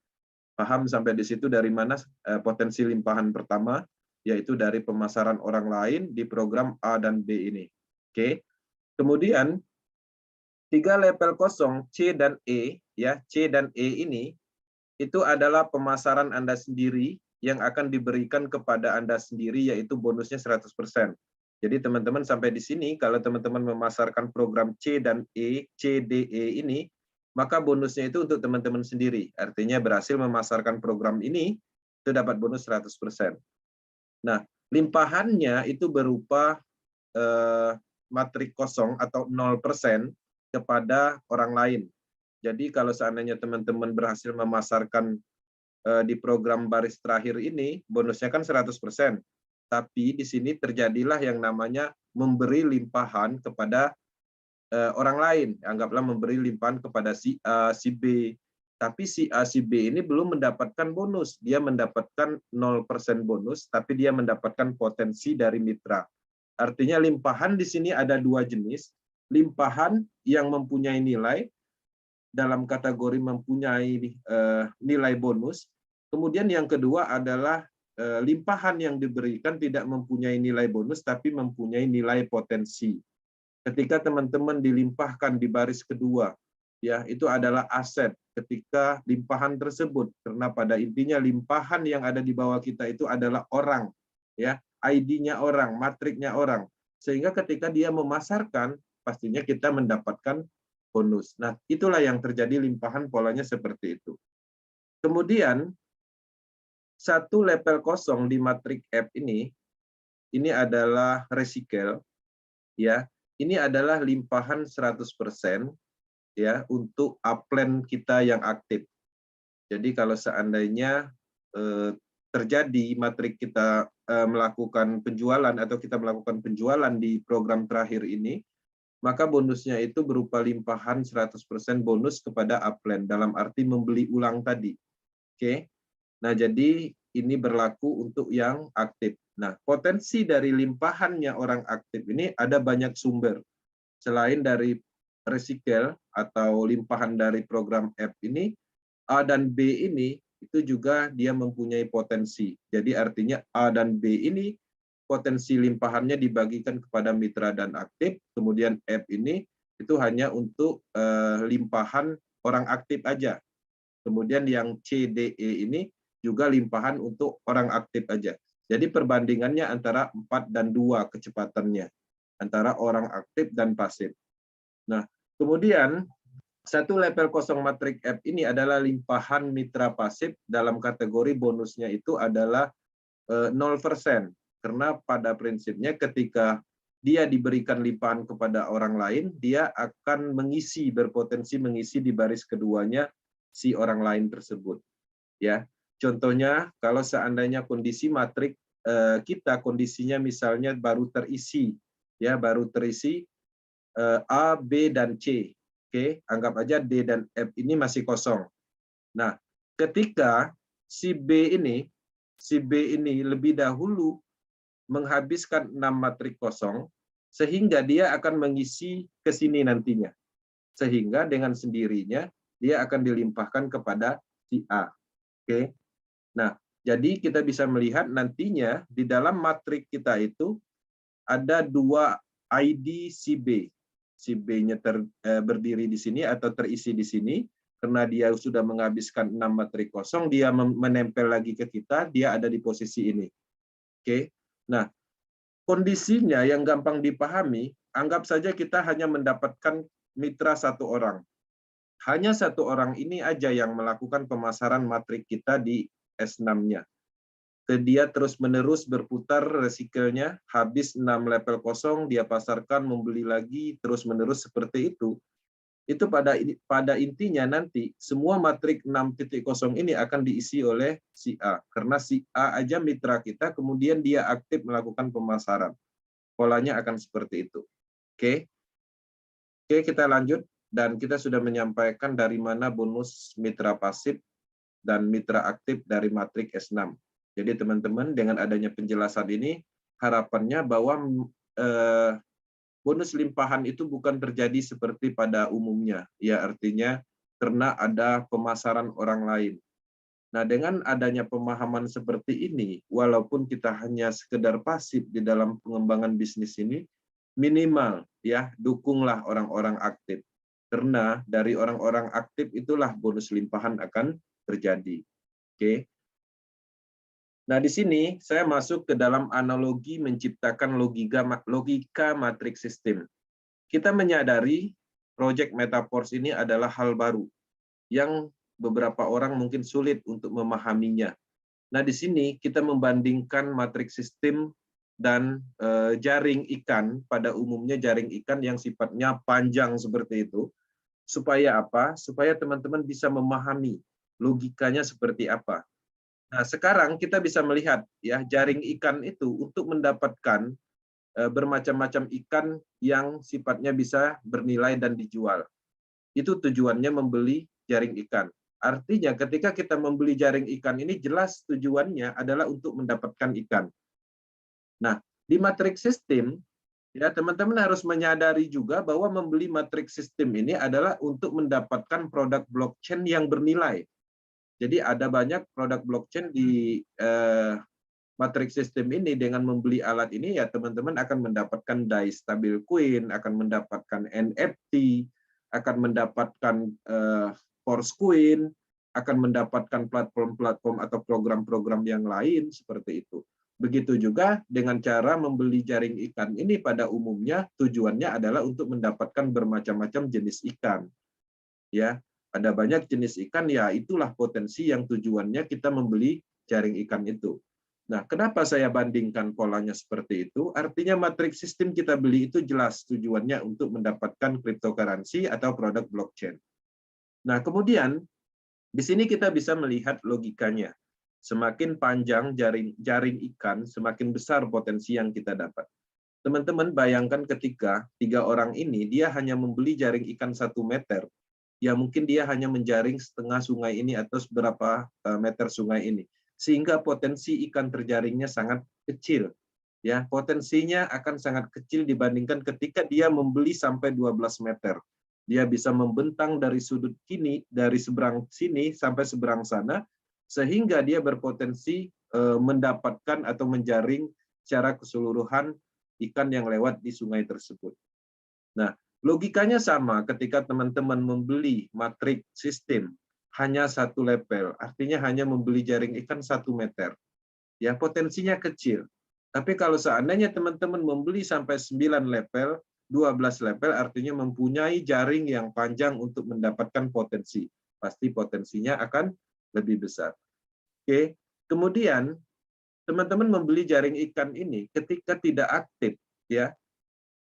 paham sampai di situ dari mana potensi limpahan pertama, yaitu dari pemasaran orang lain di program A dan B ini. Oke, kemudian 3 level kosong C dan E, ya, C dan E ini itu adalah pemasaran Anda sendiri yang akan diberikan kepada Anda sendiri, yaitu bonusnya 100%. Jadi teman-teman sampai di sini, kalau teman-teman memasarkan program C dan E, C, D, E ini, maka bonusnya itu untuk teman-teman sendiri. Artinya berhasil memasarkan program ini, itu dapat bonus 100%. Nah, limpahannya itu berupa matrik kosong atau 0% kepada orang lain. Jadi kalau seandainya teman-teman berhasil memasarkan di program baris terakhir ini, bonusnya kan 100%. Tapi di sini terjadilah yang namanya memberi limpahan kepada orang lain. Anggaplah memberi limpahan kepada si A, si B. Tapi si A, si B ini belum mendapatkan bonus. Dia mendapatkan 0% bonus, tapi dia mendapatkan potensi dari mitra. Artinya limpahan di sini ada 2 jenis. Limpahan yang mempunyai nilai, dalam kategori mempunyai nilai bonus. Kemudian yang kedua adalah limpahan yang diberikan tidak mempunyai nilai bonus, tapi mempunyai nilai potensi. Ketika teman-teman dilimpahkan di baris kedua, ya, itu adalah aset ketika limpahan tersebut, karena pada intinya limpahan yang ada di bawah kita itu adalah orang, ya, ID-nya orang, matriknya orang, sehingga ketika dia memasarkan, pastinya kita mendapatkan bonus. Nah, itulah yang terjadi limpahan polanya seperti itu. Kemudian, satu level kosong di matrik F ini adalah recycle, ya. Ini adalah limpahan 100% ya untuk upline kita yang aktif. Jadi kalau seandainya terjadi matrik kita melakukan penjualan atau kita melakukan penjualan di program terakhir ini, maka bonusnya itu berupa limpahan 100% bonus kepada upline dalam arti membeli ulang tadi. Oke. Nah, jadi ini berlaku untuk yang aktif. Nah, potensi dari limpahannya orang aktif ini ada banyak sumber. Selain dari recycle atau limpahan dari program F ini, A dan B ini itu juga dia mempunyai potensi. Jadi artinya A dan B ini potensi limpahannya dibagikan kepada mitra dan aktif, kemudian F ini itu hanya untuk limpahan orang aktif aja. Kemudian yang C, D, E ini juga limpahan untuk orang aktif aja. Jadi perbandingannya antara 4 dan 2 kecepatannya, antara orang aktif dan pasif. Nah, kemudian satu level kosong matrik F ini adalah limpahan mitra pasif dalam kategori bonusnya itu adalah 0%. Karena pada prinsipnya ketika dia diberikan limpahan kepada orang lain, dia akan berpotensi mengisi di baris keduanya si orang lain tersebut. Ya, contohnya kalau seandainya kondisi matrik kita kondisinya misalnya baru terisi A, B, dan C. Oke, anggap aja D dan F ini masih kosong. Nah, ketika si B ini lebih dahulu menghabiskan 6 matrik kosong, sehingga dia akan mengisi ke sini nantinya. Sehingga dengan sendirinya dia akan dilimpahkan kepada si A. Oke. Nah, jadi kita bisa melihat nantinya di dalam matrik kita itu ada 2 ID si B. Si B-nya berdiri di sini atau terisi di sini, karena dia sudah menghabiskan 6 matrik kosong, dia menempel lagi ke kita, dia ada di posisi ini. Oke. Nah, kondisinya yang gampang dipahami, anggap saja kita hanya mendapatkan mitra 1 orang. Hanya 1 orang ini aja yang melakukan pemasaran matrik kita di S6-nya. Dia terus-menerus berputar recycle-nya, habis 6 level kosong, dia pasarkan, membeli lagi, terus-menerus seperti itu. Itu pada intinya nanti, semua matrik 6.0 ini akan diisi oleh si A. Karena si A aja mitra kita, kemudian dia aktif melakukan pemasaran. Polanya akan seperti itu. Oke, kita lanjut. Dan kita sudah menyampaikan dari mana bonus mitra pasif dan mitra aktif dari matrik S6. Jadi teman-teman dengan adanya penjelasan ini harapannya bahwa bonus limpahan itu bukan terjadi seperti pada umumnya. Ya artinya karena ada pemasaran orang lain. Nah dengan adanya pemahaman seperti ini, walaupun kita hanya sekedar pasif di dalam pengembangan bisnis ini, minimal ya dukunglah orang-orang aktif. Karena dari orang-orang aktif itulah bonus limpahan akan terjadi. Oke. Nah, di sini saya masuk ke dalam analogi menciptakan logika matrik sistem. Kita menyadari proyek Metaforce ini adalah hal baru yang beberapa orang mungkin sulit untuk memahaminya. Nah, di sini kita membandingkan matrik sistem dan jaring ikan. Pada umumnya jaring ikan yang sifatnya panjang seperti itu. Supaya apa? Supaya teman-teman bisa memahami logikanya seperti apa. Nah, sekarang kita bisa melihat ya jaring ikan itu untuk mendapatkan bermacam-macam ikan yang sifatnya bisa bernilai dan dijual. Itu tujuannya membeli jaring ikan. Artinya ketika kita membeli jaring ikan ini jelas tujuannya adalah untuk mendapatkan ikan. Nah, di matriks sistem ya teman-teman harus menyadari juga bahwa membeli matriks sistem ini adalah untuk mendapatkan produk blockchain yang bernilai. Jadi ada banyak produk blockchain di matriks sistem ini. Dengan membeli alat ini ya teman-teman akan mendapatkan DAI stabil coin, akan mendapatkan NFT, akan mendapatkan Force coin, akan mendapatkan platform-platform atau program-program yang lain seperti itu. Begitu juga dengan cara membeli jaring ikan ini pada umumnya tujuannya adalah untuk mendapatkan bermacam-macam jenis ikan. Ya, ada banyak jenis ikan, ya itulah potensi yang tujuannya kita membeli jaring ikan itu. Nah, kenapa saya bandingkan polanya seperti itu? Artinya matriks sistem kita beli itu jelas tujuannya untuk mendapatkan cryptocurrency atau produk blockchain. Nah, kemudian di sini kita bisa melihat logikanya. Semakin panjang jaring ikan, semakin besar potensi yang kita dapat. Teman-teman bayangkan ketika 3 orang ini, dia hanya membeli jaring ikan 1 meter, ya mungkin dia hanya menjaring setengah sungai ini atau seberapa meter sungai ini. Sehingga potensi ikan terjaringnya sangat kecil. Ya, potensinya akan sangat kecil dibandingkan ketika dia membeli sampai 12 meter. Dia bisa membentang dari sudut kini, dari seberang sini sampai seberang sana, sehingga dia berpotensi mendapatkan atau menjaring secara keseluruhan ikan yang lewat di sungai tersebut. Nah, logikanya sama ketika teman-teman membeli matriks sistem hanya 1 lepel, artinya hanya membeli jaring ikan 1 meter. Ya, potensinya kecil. Tapi kalau seandainya teman-teman membeli sampai 9 lepel, 12 lepel, artinya mempunyai jaring yang panjang untuk mendapatkan potensi. Pasti potensinya akan lebih besar. Oke, kemudian teman-teman membeli jaring ikan ini ketika tidak aktif, ya,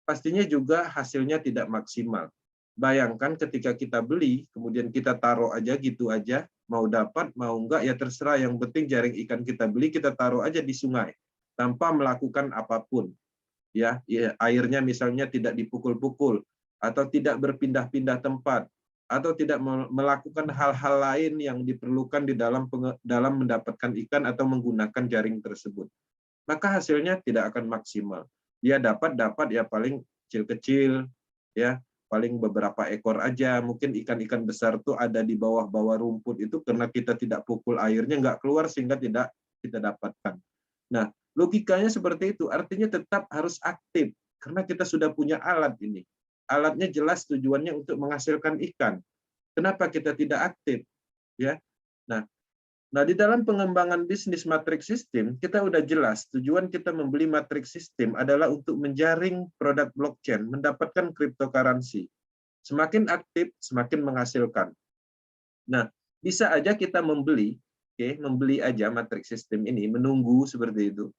pastinya juga hasilnya tidak maksimal. Bayangkan ketika kita beli, kemudian kita taruh aja gitu aja, mau dapat, mau enggak, ya terserah, yang penting jaring ikan kita beli, kita taruh aja di sungai, tanpa melakukan apapun. Ya, airnya misalnya tidak dipukul-pukul, atau tidak berpindah-pindah tempat, atau tidak melakukan hal-hal lain yang diperlukan di dalam mendapatkan ikan atau menggunakan jaring tersebut. Maka hasilnya tidak akan maksimal. Dia dapat ya paling kecil-kecil, ya paling beberapa ekor aja. Mungkin ikan-ikan besar tuh ada di bawah-bawah rumput itu karena kita tidak pukul airnya nggak keluar sehingga tidak kita dapatkan. Nah, logikanya seperti itu. Artinya tetap harus aktif karena kita sudah punya alat ini. Alatnya jelas tujuannya untuk menghasilkan ikan. Kenapa kita tidak aktif? Ya. Nah, di dalam pengembangan bisnis matriks sistem, kita udah jelas tujuan kita membeli matriks sistem adalah untuk menjaring produk blockchain, mendapatkan cryptocurrency. Semakin aktif, semakin menghasilkan. Nah, bisa aja kita membeli aja matriks sistem ini, menunggu seperti itu.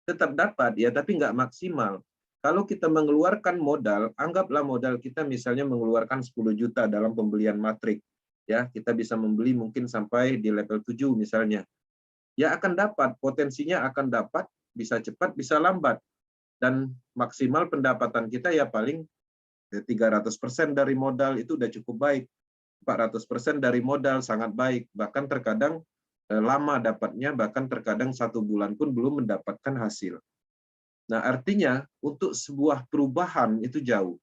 Tetap dapat ya, tapi nggak maksimal. Kalau kita mengeluarkan modal, anggaplah modal kita misalnya mengeluarkan 10 juta dalam pembelian matrik. Ya, kita bisa membeli mungkin sampai di level 7 misalnya. Ya akan dapat, potensinya akan dapat, bisa cepat, bisa lambat. Dan maksimal pendapatan kita ya paling 300% dari modal itu udah cukup baik. 400% dari modal sangat baik. Bahkan terkadang lama dapatnya, bahkan terkadang 1 bulan pun belum mendapatkan hasil. Nah, artinya untuk sebuah perubahan itu jauh.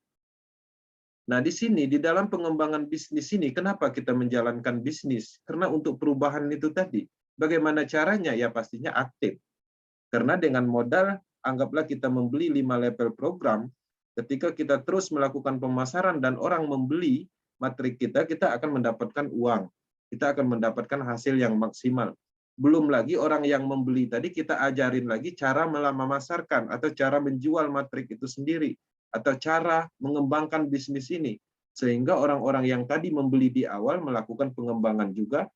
Nah, di sini, di dalam pengembangan bisnis ini, kenapa kita menjalankan bisnis? Karena untuk perubahan itu tadi. Bagaimana caranya? Ya pastinya aktif. Karena dengan modal, anggaplah kita membeli 5 level program, ketika kita terus melakukan pemasaran dan orang membeli matrik kita akan mendapatkan uang. Kita akan mendapatkan hasil yang maksimal. Belum lagi orang yang membeli tadi kita ajarin lagi cara memasarkan atau cara menjual matrik itu sendiri atau cara mengembangkan bisnis ini sehingga orang-orang yang tadi membeli di awal melakukan pengembangan juga,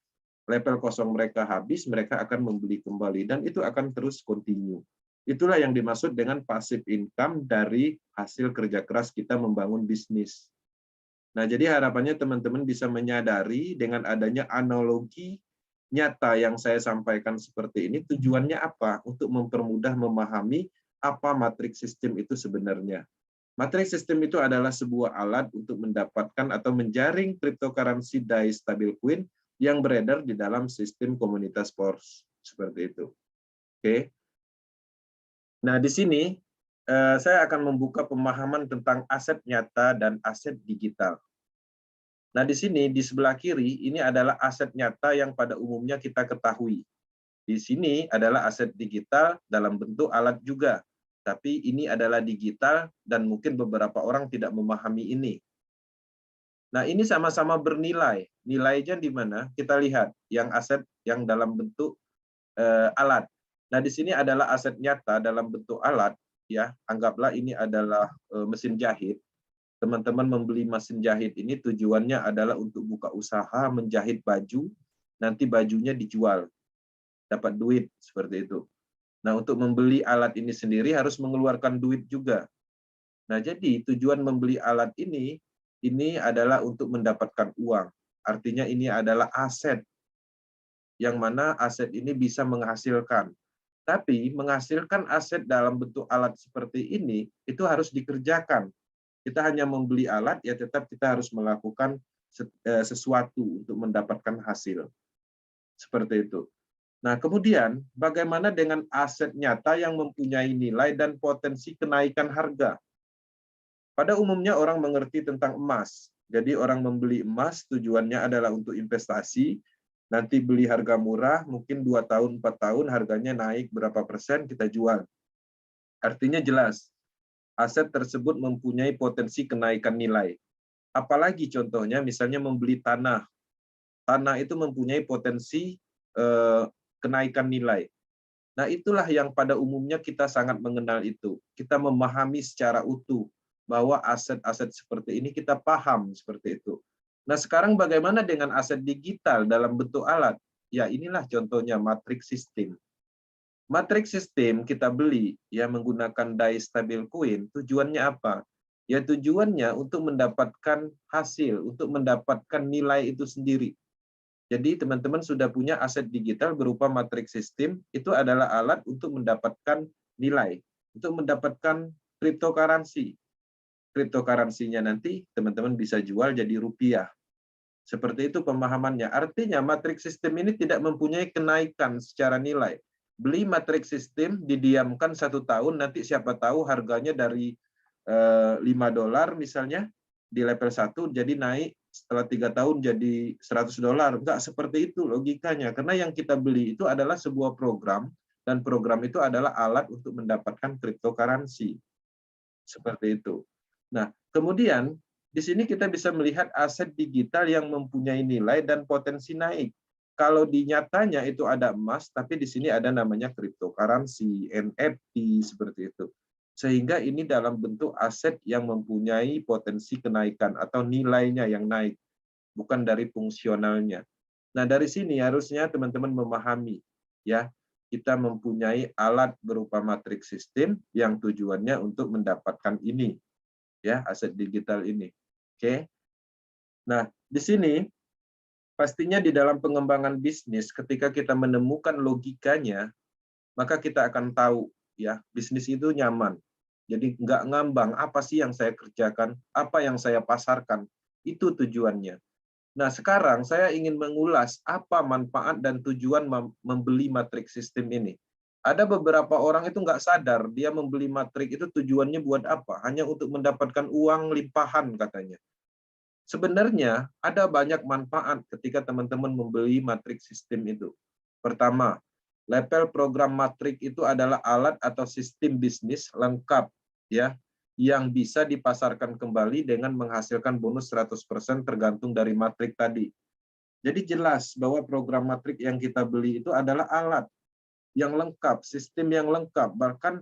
level kosong mereka habis, mereka akan membeli kembali dan itu akan terus continue. Itulah yang dimaksud dengan passive income dari hasil kerja keras kita membangun bisnis. Nah, jadi harapannya teman-teman bisa menyadari dengan adanya analogi nyata yang saya sampaikan seperti ini, tujuannya apa? Untuk mempermudah memahami apa matriks sistem itu sebenarnya. Matriks sistem itu adalah sebuah alat untuk mendapatkan atau menjaring cryptocurrency DAI stablecoin yang beredar di dalam sistem komunitas PORS. Seperti itu. Oke. Nah, di sini saya akan membuka pemahaman tentang aset nyata dan aset digital. Nah, di sini, di sebelah kiri, ini adalah aset nyata yang pada umumnya kita ketahui. Di sini adalah aset digital dalam bentuk alat juga. Tapi ini adalah digital dan mungkin beberapa orang tidak memahami ini. Nah, ini sama-sama bernilai. Nilainya di mana? Kita lihat yang aset yang dalam bentuk alat. Nah, di sini adalah aset nyata dalam bentuk alat, ya. Anggaplah ini adalah mesin jahit. Teman-teman membeli mesin jahit ini tujuannya adalah untuk buka usaha menjahit baju, nanti bajunya dijual, dapat duit seperti itu. Nah, untuk membeli alat ini sendiri harus mengeluarkan duit juga. Nah, jadi tujuan membeli alat ini adalah untuk mendapatkan uang. Artinya ini adalah aset, yang mana aset ini bisa menghasilkan. Tapi menghasilkan aset dalam bentuk alat seperti ini, itu harus dikerjakan. Kita hanya membeli alat, ya tetap kita harus melakukan sesuatu untuk mendapatkan hasil. Seperti itu. Nah, kemudian bagaimana dengan aset nyata yang mempunyai nilai dan potensi kenaikan harga? Pada umumnya orang mengerti tentang emas. Jadi orang membeli emas tujuannya adalah untuk investasi. Nanti beli harga murah, mungkin 2 tahun, 4 tahun harganya naik berapa persen kita jual. Artinya jelas, aset tersebut mempunyai potensi kenaikan nilai. Apalagi contohnya misalnya membeli tanah. Tanah itu mempunyai potensi kenaikan nilai. Nah, itulah yang pada umumnya kita sangat mengenal itu. Kita memahami secara utuh bahwa aset-aset seperti ini kita paham seperti itu. Nah, sekarang bagaimana dengan aset digital dalam bentuk alat? Ya, inilah contohnya matrix system. Matrix system kita beli ya menggunakan die stable coin. Tujuannya apa? Ya, tujuannya untuk mendapatkan hasil, untuk mendapatkan nilai itu sendiri. Jadi teman-teman sudah punya aset digital berupa matrix system, itu adalah alat untuk mendapatkan nilai, untuk mendapatkan cryptocurrency. Cryptocurrency-nya nanti teman-teman bisa jual jadi rupiah. Seperti itu pemahamannya. Artinya matrix system ini tidak mempunyai kenaikan secara nilai. Beli matrix system, didiamkan 1 tahun, nanti siapa tahu harganya dari $5 misalnya, di level 1 jadi naik setelah 3 tahun jadi $100. Enggak seperti itu logikanya. Karena yang kita beli itu adalah sebuah program, dan program itu adalah alat untuk mendapatkan cryptocurrency. Seperti itu. Nah, kemudian di sini kita bisa melihat aset digital yang mempunyai nilai dan potensi naik. Kalau di nyatanya itu ada emas, tapi di sini ada namanya cryptocurrency, NFT, seperti itu. Sehingga ini dalam bentuk aset yang mempunyai potensi kenaikan atau nilainya yang naik, bukan dari fungsionalnya. Nah, dari sini harusnya teman-teman memahami, ya, kita mempunyai alat berupa matrix system yang tujuannya untuk mendapatkan ini, ya, aset digital ini. Oke. Nah, di sini pastinya di dalam pengembangan bisnis ketika kita menemukan logikanya, maka kita akan tahu ya, bisnis itu nyaman. Jadi nggak ngambang, apa sih yang saya kerjakan, apa yang saya pasarkan, itu tujuannya. Nah, sekarang saya ingin mengulas apa manfaat dan tujuan membeli matrix system ini. Ada beberapa orang itu nggak sadar, dia membeli matrix itu tujuannya buat apa? Hanya untuk mendapatkan uang limpahan katanya. Sebenarnya ada banyak manfaat ketika teman-teman membeli matrix system itu. Pertama, level program matrix itu adalah alat atau sistem bisnis lengkap ya yang bisa dipasarkan kembali dengan menghasilkan bonus 100% tergantung dari matrix tadi. Jadi jelas bahwa program matrix yang kita beli itu adalah alat yang lengkap, sistem yang lengkap, bahkan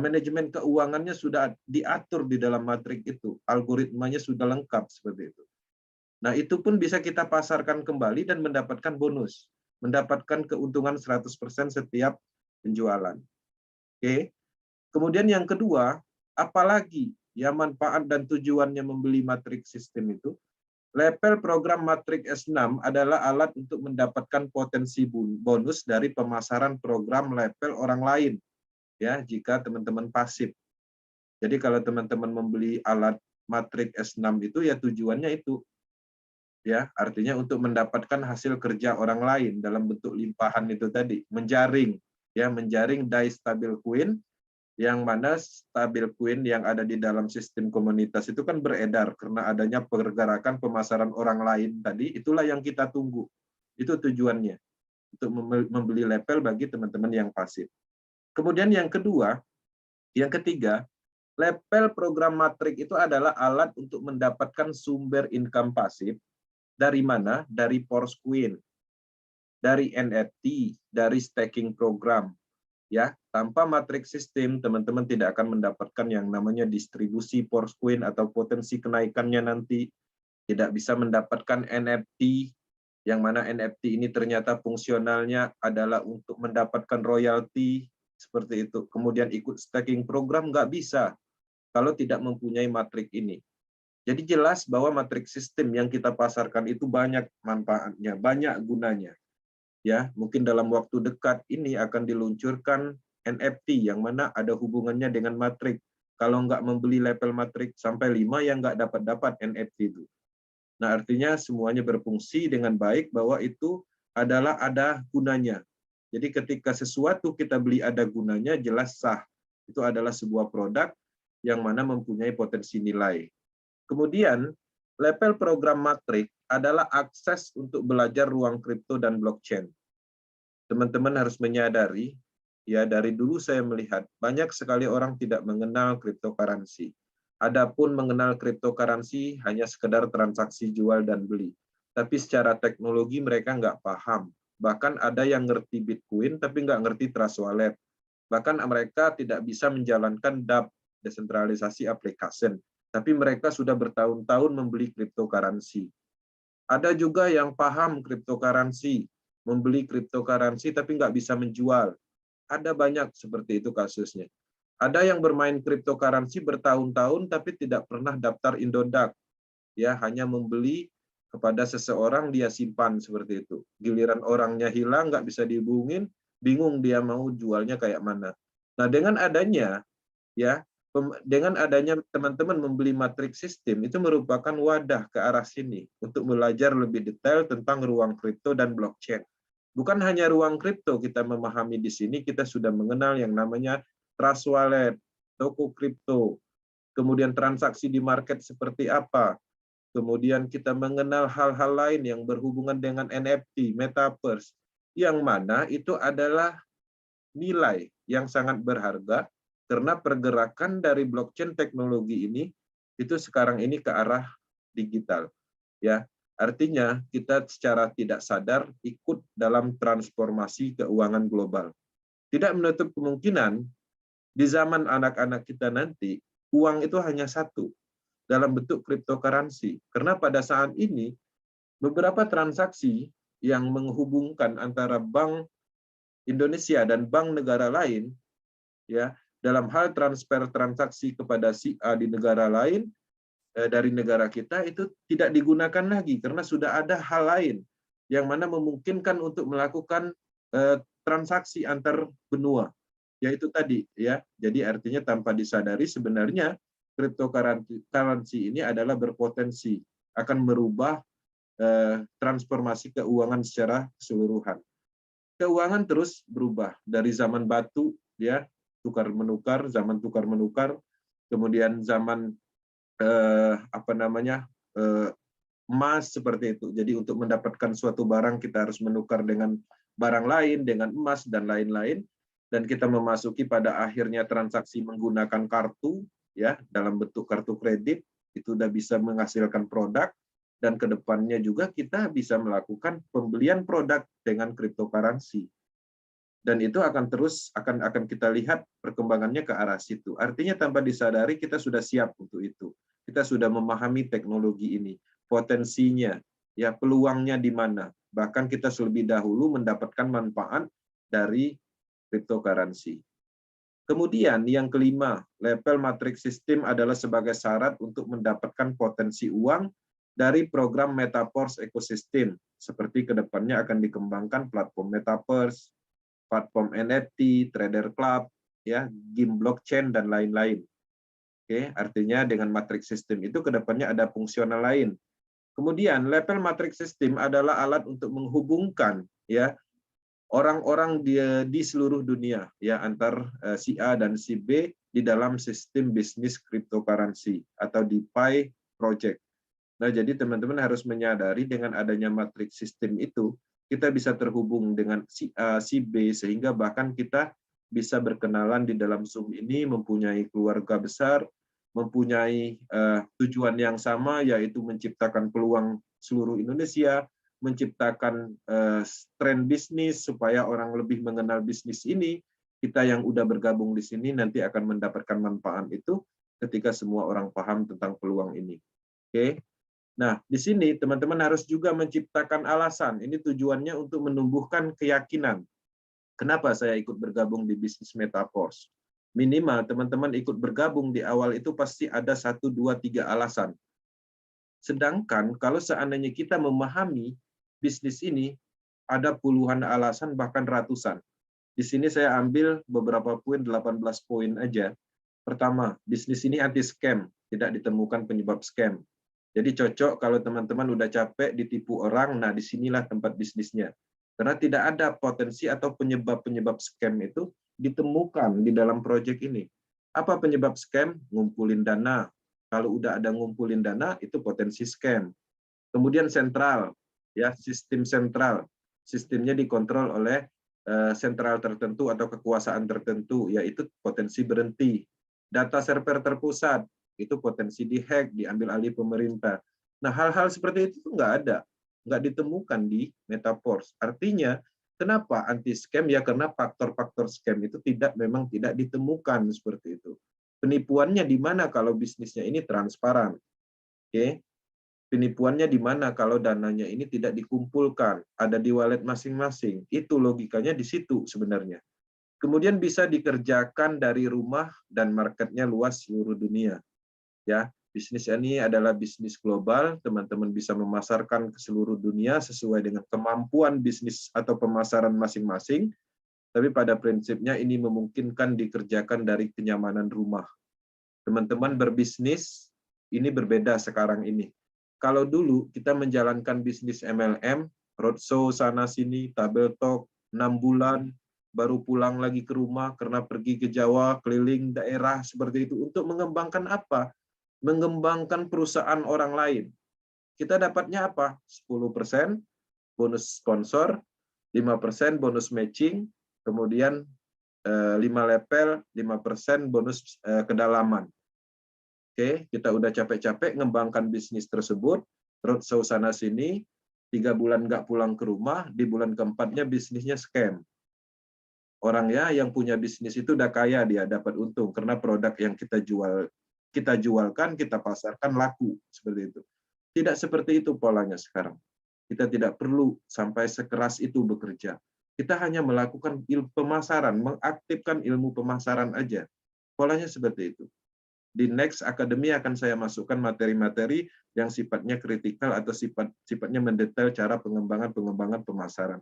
manajemen keuangannya sudah diatur di dalam matrix itu, algoritmanya sudah lengkap seperti itu. Nah, itu pun bisa kita pasarkan kembali dan mendapatkan bonus, mendapatkan keuntungan 100% setiap penjualan. Oke. Kemudian yang kedua, apalagi ya manfaat dan tujuannya membeli matrix system itu? Level program matrix S6 adalah alat untuk mendapatkan potensi bonus dari pemasaran program level orang lain. Ya, jika teman-teman pasif. Jadi kalau teman-teman membeli alat matrix S6 itu ya tujuannya itu. Ya, artinya untuk mendapatkan hasil kerja orang lain dalam bentuk limpahan itu tadi, menjaring ya, menjaring die stable coin yang mana stabil coin yang ada di dalam sistem komunitas itu kan beredar karena adanya pergerakan pemasaran orang lain tadi, itulah yang kita tunggu. Itu tujuannya. Untuk membeli level bagi teman-teman yang pasif. Kemudian yang kedua, yang ketiga, level program matrix itu adalah alat untuk mendapatkan sumber income pasif dari mana? Dari Force Coin, dari NFT, dari staking program, Ya, tanpa matriks sistem, teman-teman tidak akan mendapatkan yang namanya distribusi Porcoin atau potensi kenaikannya nanti. Tidak bisa mendapatkan NFT, yang mana NFT ini ternyata fungsionalnya adalah untuk mendapatkan royalti, seperti itu. Kemudian ikut staking program nggak bisa kalau tidak mempunyai matrik ini. Jadi jelas bahwa matrik sistem yang kita pasarkan itu banyak manfaatnya, banyak gunanya. Ya, mungkin dalam waktu dekat ini akan diluncurkan NFT yang mana ada hubungannya dengan matrik. Kalau nggak membeli level matrik sampai 5 yang nggak dapat NFT itu. Nah, artinya semuanya berfungsi dengan baik bahwa itu adalah ada gunanya. Jadi ketika sesuatu kita beli ada gunanya, jelas sah. Itu adalah sebuah produk yang mana mempunyai potensi nilai. Kemudian, level program matrik adalah akses untuk belajar ruang kripto dan blockchain. Teman-teman harus menyadari, ya dari dulu saya melihat banyak sekali orang tidak mengenal cryptocurrency. Adapun mengenal cryptocurrency hanya sekedar transaksi jual dan beli. Tapi secara teknologi mereka nggak paham. Bahkan ada yang ngerti Bitcoin tapi nggak ngerti Trust Wallet. Bahkan mereka tidak bisa menjalankan DApp, desentralisasi application. Tapi mereka sudah bertahun-tahun membeli cryptocurrency. Ada juga yang paham cryptocurrency, membeli cryptocurrency tapi nggak bisa menjual. Ada banyak seperti itu kasusnya. Ada yang bermain cryptocurrency bertahun-tahun tapi tidak pernah daftar Indodax. Ya, hanya membeli kepada seseorang dia simpan seperti itu. Giliran orangnya hilang nggak bisa dihubungin, bingung dia mau jualnya kayak mana. Nah, dengan adanya teman-teman membeli matriks sistem itu merupakan wadah ke arah sini untuk belajar lebih detail tentang ruang kripto dan blockchain. Bukan hanya ruang kripto kita memahami di sini, kita sudah mengenal yang namanya Trust Wallet, toko kripto, kemudian transaksi di market seperti apa, kemudian kita mengenal hal-hal lain yang berhubungan dengan NFT, Metaverse, yang mana itu adalah nilai yang sangat berharga karena pergerakan dari blockchain teknologi ini itu sekarang ini ke arah digital. Ya, artinya kita secara tidak sadar ikut dalam transformasi keuangan global. Tidak menutup kemungkinan di zaman anak-anak kita nanti, uang itu hanya satu dalam bentuk cryptocurrency. Karena pada saat ini, beberapa transaksi yang menghubungkan antara bank Indonesia dan bank negara lain, ya dalam hal transfer transaksi kepada si A di negara lain, dari negara kita, itu tidak digunakan lagi, karena sudah ada hal lain yang mana memungkinkan untuk melakukan transaksi antar benua. Yaitu tadi, ya. Jadi artinya tanpa disadari sebenarnya cryptocurrency ini adalah berpotensi akan merubah transformasi keuangan secara keseluruhan. Keuangan terus berubah dari zaman batu, ya, tukar menukar, zaman tukar menukar, kemudian zaman emas seperti itu. Jadi untuk mendapatkan suatu barang kita harus menukar dengan barang lain, dengan emas dan lain-lain. Dan kita memasuki pada akhirnya transaksi menggunakan kartu, ya, dalam bentuk kartu kredit, itu sudah bisa menghasilkan produk, dan kedepannya juga kita bisa melakukan pembelian produk dengan cryptocurrency. Dan itu akan terus akan kita lihat perkembangannya ke arah situ. Artinya tanpa disadari kita sudah siap untuk itu. Kita sudah memahami teknologi ini, potensinya, ya peluangnya di mana. Bahkan kita lebih dahulu mendapatkan manfaat dari cryptocurrency. Kemudian yang kelima, level matriks sistem adalah sebagai syarat untuk mendapatkan potensi uang dari program Metaverse Ecosystem. Seperti kedepannya akan dikembangkan platform Metaverse, platform NFT, Trader Club, ya, game blockchain dan lain-lain. Oke, artinya dengan matriks sistem itu kedepannya ada fungsional lain. Kemudian level matriks sistem adalah alat untuk menghubungkan, ya, orang-orang di seluruh dunia, ya, antar si A dan si B di dalam sistem bisnis cryptocurrency atau DeFi project. Nah, jadi teman-teman harus menyadari dengan adanya matriks sistem itu kita bisa terhubung dengan si A, si B, sehingga bahkan kita bisa berkenalan di dalam Zoom ini, mempunyai keluarga besar, mempunyai tujuan yang sama, yaitu menciptakan peluang seluruh Indonesia, menciptakan tren bisnis supaya orang lebih mengenal bisnis ini, kita yang udah bergabung di sini nanti akan mendapatkan manfaat itu ketika semua orang paham tentang peluang ini. Oke. Nah, di sini teman-teman harus juga menciptakan alasan. Ini tujuannya untuk menumbuhkan keyakinan. Kenapa saya ikut bergabung di bisnis Metaforce? Minimal teman-teman ikut bergabung di awal itu pasti ada 1, 2, 3 alasan. Sedangkan kalau seandainya kita memahami bisnis ini, ada puluhan alasan bahkan ratusan. Di sini saya ambil beberapa poin, 18 poin aja. Pertama, bisnis ini anti scam, tidak ditemukan penyebab scam. Jadi cocok kalau teman-teman udah capek ditipu orang, nah disinilah tempat bisnisnya. Karena tidak ada potensi atau penyebab-penyebab scam itu ditemukan di dalam proyek ini. Apa penyebab scam? Ngumpulin dana. Kalau udah ada ngumpulin dana, itu potensi scam. Kemudian sentral, ya sistem sentral. Sistemnya dikontrol oleh sentral tertentu atau kekuasaan tertentu, yaitu potensi berhenti. Data server terpusat, itu potensi dihack, diambil alih pemerintah. Nah, hal-hal seperti itu nggak ada, nggak ditemukan di Metaforce. Artinya, kenapa anti scam? Ya karena faktor-faktor scam itu memang tidak ditemukan seperti itu. Penipuannya di mana kalau bisnisnya ini transparan? Oke. Penipuannya di mana kalau dananya ini tidak dikumpulkan, ada di wallet masing-masing. Itu logikanya di situ sebenarnya. Kemudian bisa dikerjakan dari rumah dan marketnya luas seluruh dunia. Ya, bisnis ini adalah bisnis global, teman-teman bisa memasarkan ke seluruh dunia sesuai dengan kemampuan bisnis atau pemasaran masing-masing, tapi pada prinsipnya ini memungkinkan dikerjakan dari kenyamanan rumah. Teman-teman berbisnis, ini berbeda sekarang ini. Kalau dulu kita menjalankan bisnis MLM, roadshow sana-sini, tabel talk, 6 bulan, baru pulang lagi ke rumah karena pergi ke Jawa, keliling daerah seperti itu. Untuk mengembangkan apa? Mengembangkan perusahaan orang lain. Kita dapatnya apa? 10% bonus sponsor, 5% bonus matching, kemudian 5 level, 5% bonus kedalaman. Oke, kita udah capek-capek ngembangkan bisnis tersebut, roadshow sana-sini, 3 bulan nggak pulang ke rumah, di bulan keempatnya bisnisnya scam. Orangnya yang punya bisnis itu udah kaya, dia dapat untung karena produk yang kita jualkan, kita pasarkan laku seperti itu. Tidak seperti itu polanya sekarang. Kita tidak perlu sampai sekeras itu bekerja. Kita hanya melakukan pemasaran, mengaktifkan ilmu pemasaran aja. Polanya seperti itu. Di Next Academy akan saya masukkan materi-materi yang sifatnya kritikal atau sifatnya mendetail cara pengembangan pemasaran.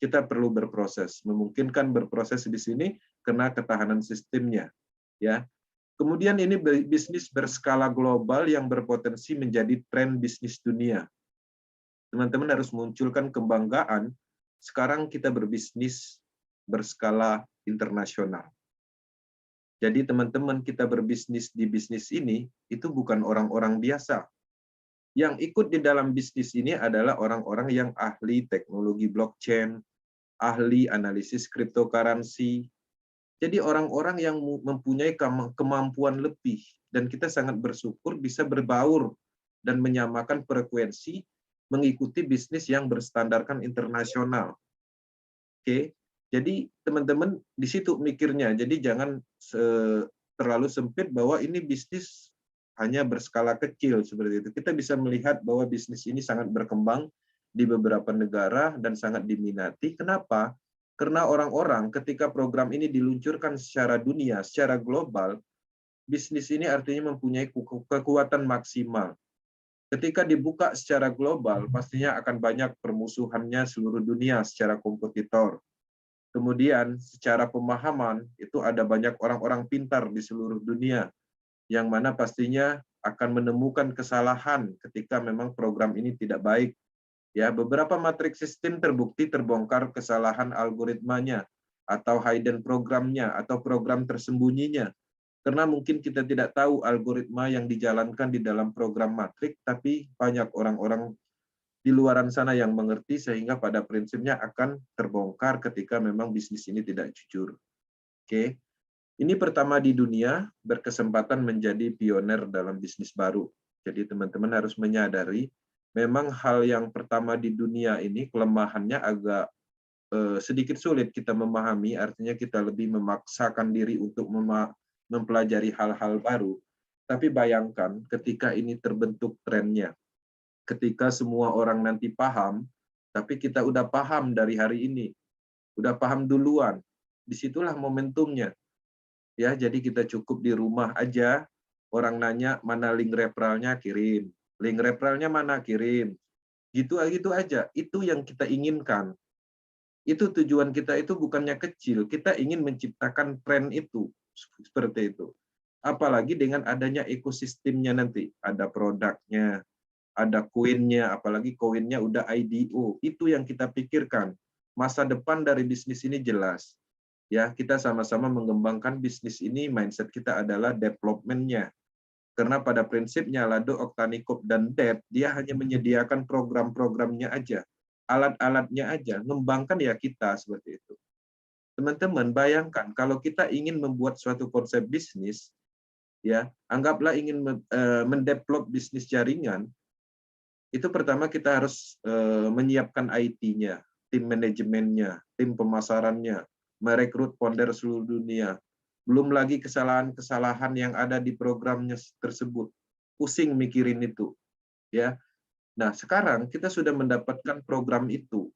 Kita perlu berproses, memungkinkan berproses di sini karena ketahanan sistemnya. Ya. Kemudian ini bisnis berskala global yang berpotensi menjadi tren bisnis dunia. Teman-teman harus munculkan kebanggaan, sekarang kita berbisnis berskala internasional. Jadi teman-teman kita berbisnis di bisnis ini, itu bukan orang-orang biasa. Yang ikut di dalam bisnis ini adalah orang-orang yang ahli teknologi blockchain, ahli analisis cryptocurrency. Jadi orang-orang yang mempunyai kemampuan lebih. Dan kita sangat bersyukur bisa berbaur dan menyamakan frekuensi mengikuti bisnis yang berstandarkan internasional. Oke. Jadi teman-teman di situ mikirnya, jadi jangan terlalu sempit bahwa ini bisnis hanya berskala kecil seperti itu. Kita bisa melihat bahwa bisnis ini sangat berkembang di beberapa negara dan sangat diminati. Kenapa? Karena orang-orang ketika program ini diluncurkan secara dunia, secara global, bisnis ini artinya mempunyai kekuatan maksimal. Ketika dibuka secara global, pastinya akan banyak permusuhannya seluruh dunia secara kompetitor. Kemudian secara pemahaman itu ada banyak orang-orang pintar di seluruh dunia yang mana pastinya akan menemukan kesalahan ketika memang program ini tidak baik. Ya, beberapa matriks sistem terbukti terbongkar kesalahan algoritmanya atau hidden programnya atau program tersembunyinya. Karena mungkin kita tidak tahu algoritma yang dijalankan di dalam program matrik, tapi banyak orang-orang di luaran sana yang mengerti sehingga pada prinsipnya akan terbongkar ketika memang bisnis ini tidak jujur. Oke. Ini pertama di dunia berkesempatan menjadi pioner dalam bisnis baru. Jadi teman-teman harus menyadari memang hal yang pertama di dunia ini kelemahannya agak sedikit sulit kita memahami, artinya kita lebih memaksakan diri untuk mempelajari hal-hal baru. Tapi bayangkan ketika ini terbentuk trennya, ketika semua orang nanti paham, tapi kita udah paham dari hari ini, udah paham duluan, disitulah momentumnya. Ya, jadi kita cukup di rumah aja, orang nanya mana link referralnya, kirim. Link referralnya mana, kirim. Gitu aja. Itu yang kita inginkan. Itu tujuan kita itu bukannya kecil, kita ingin menciptakan tren itu, seperti itu. Apalagi dengan adanya ekosistemnya nanti, ada produknya, ada koinnya, apalagi koinnya udah IDO, itu yang kita pikirkan. Masa depan dari bisnis ini jelas. Ya, kita sama-sama mengembangkan bisnis ini, mindset kita adalah development-nya. Karena pada prinsipnya Lado, Oktanikop, dan Dep, dia hanya menyediakan program-programnya aja. Alat-alatnya aja, ngembangkan ya kita seperti itu. Teman-teman bayangkan kalau kita ingin membuat suatu konsep bisnis, ya anggaplah ingin mendevelop bisnis jaringan, itu pertama kita harus menyiapkan IT-nya, tim manajemennya, tim pemasarannya, merekrut founder seluruh dunia. Belum lagi kesalahan-kesalahan yang ada di programnya tersebut. Pusing mikirin itu, ya. Nah, sekarang kita sudah mendapatkan program itu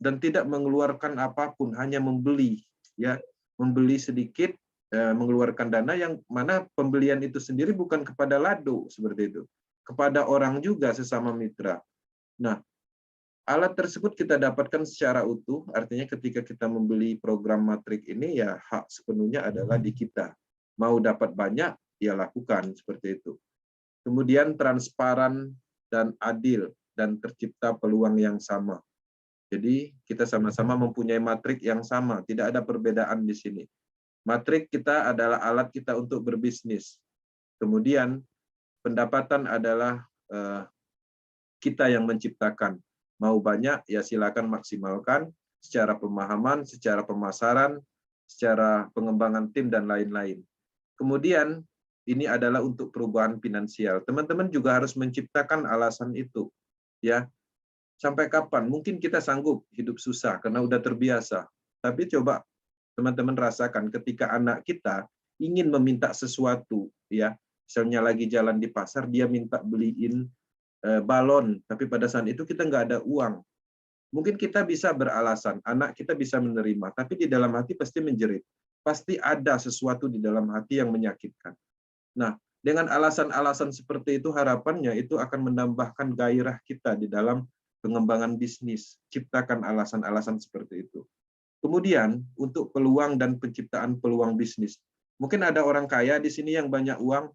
dan tidak mengeluarkan apapun, hanya membeli, ya, membeli sedikit, mengeluarkan dana yang mana pembelian itu sendiri bukan kepada Lado seperti itu, kepada orang juga sesama mitra. Nah, alat tersebut kita dapatkan secara utuh, artinya ketika kita membeli program Matrik ini ya hak sepenuhnya adalah di kita. Mau dapat banyak, ya lakukan seperti itu. Kemudian transparan dan adil, dan tercipta peluang yang sama. Jadi kita sama-sama mempunyai matrik yang sama, tidak ada perbedaan di sini. Matrik kita adalah alat kita untuk berbisnis. Kemudian pendapatan adalah kita yang menciptakan. Mau banyak, ya silakan maksimalkan secara pemahaman, secara pemasaran, secara pengembangan tim, dan lain-lain. Kemudian ini adalah untuk perubahan finansial. Teman-teman juga harus menciptakan alasan itu. Ya, sampai kapan? Mungkin kita sanggup hidup susah karena udah terbiasa. Tapi coba teman-teman rasakan ketika anak kita ingin meminta sesuatu, ya, misalnya lagi jalan di pasar, dia minta beliin balon, tapi pada saat itu kita nggak ada uang. Mungkin kita bisa beralasan, anak kita bisa menerima, tapi di dalam hati pasti menjerit. Pasti ada sesuatu di dalam hati yang menyakitkan. Nah, dengan alasan-alasan seperti itu harapannya itu akan menambahkan gairah kita di dalam pengembangan bisnis. Ciptakan alasan-alasan seperti itu. Kemudian untuk peluang dan penciptaan peluang bisnis. Mungkin ada orang kaya di sini yang banyak uang,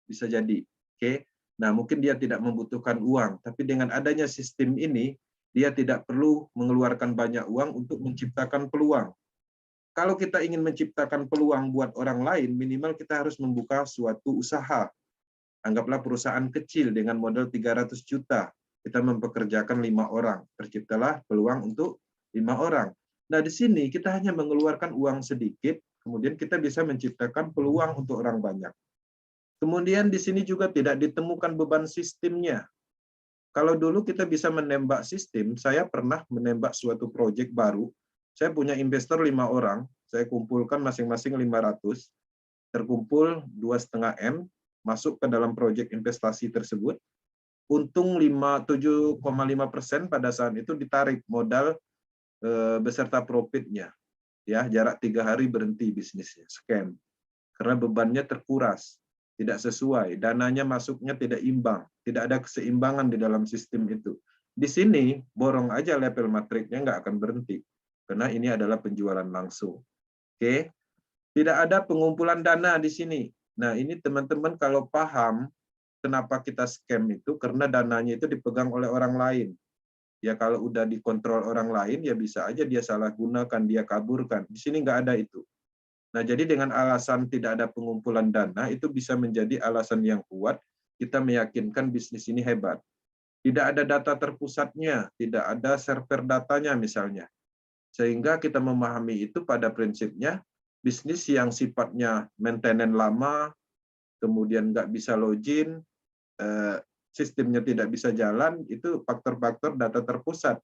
bisa jadi. Oke. Nah, mungkin dia tidak membutuhkan uang, tapi dengan adanya sistem ini dia tidak perlu mengeluarkan banyak uang untuk menciptakan peluang. Kalau kita ingin menciptakan peluang buat orang lain, minimal kita harus membuka suatu usaha. Anggaplah perusahaan kecil dengan modal 300 juta. Kita mempekerjakan 5 orang. Terciptalah peluang untuk 5 orang. Nah, di sini kita hanya mengeluarkan uang sedikit, kemudian kita bisa menciptakan peluang untuk orang banyak. Kemudian di sini juga tidak ditemukan beban sistemnya. Kalau dulu kita bisa menembak sistem, saya pernah menembak suatu proyek baru. Saya punya investor 5 orang, saya kumpulkan masing-masing 500, terkumpul 2,5 M, masuk ke dalam proyek investasi tersebut. Untung 7,5% pada saat itu ditarik modal beserta profitnya. Ya, jarak 3 hari berhenti bisnisnya, scam. Karena bebannya terkuras, tidak sesuai, dananya masuknya tidak imbang, tidak ada keseimbangan di dalam sistem itu. Di sini borong aja level matriknya nggak akan berhenti. Karena ini adalah penjualan langsung. Oke, tidak ada pengumpulan dana di sini. Nah, ini teman-teman kalau paham kenapa kita scam itu, karena dananya itu dipegang oleh orang lain. Ya kalau udah dikontrol orang lain, ya bisa aja dia salah gunakan, dia kaburkan. Di sini nggak ada itu. Nah, jadi dengan alasan tidak ada pengumpulan dana, itu bisa menjadi alasan yang kuat kita meyakinkan bisnis ini hebat. Tidak ada data terpusatnya, tidak ada server datanya misalnya. Sehingga kita memahami itu pada prinsipnya, bisnis yang sifatnya maintenance lama, kemudian nggak bisa login, sistemnya tidak bisa jalan, itu faktor-faktor data terpusat.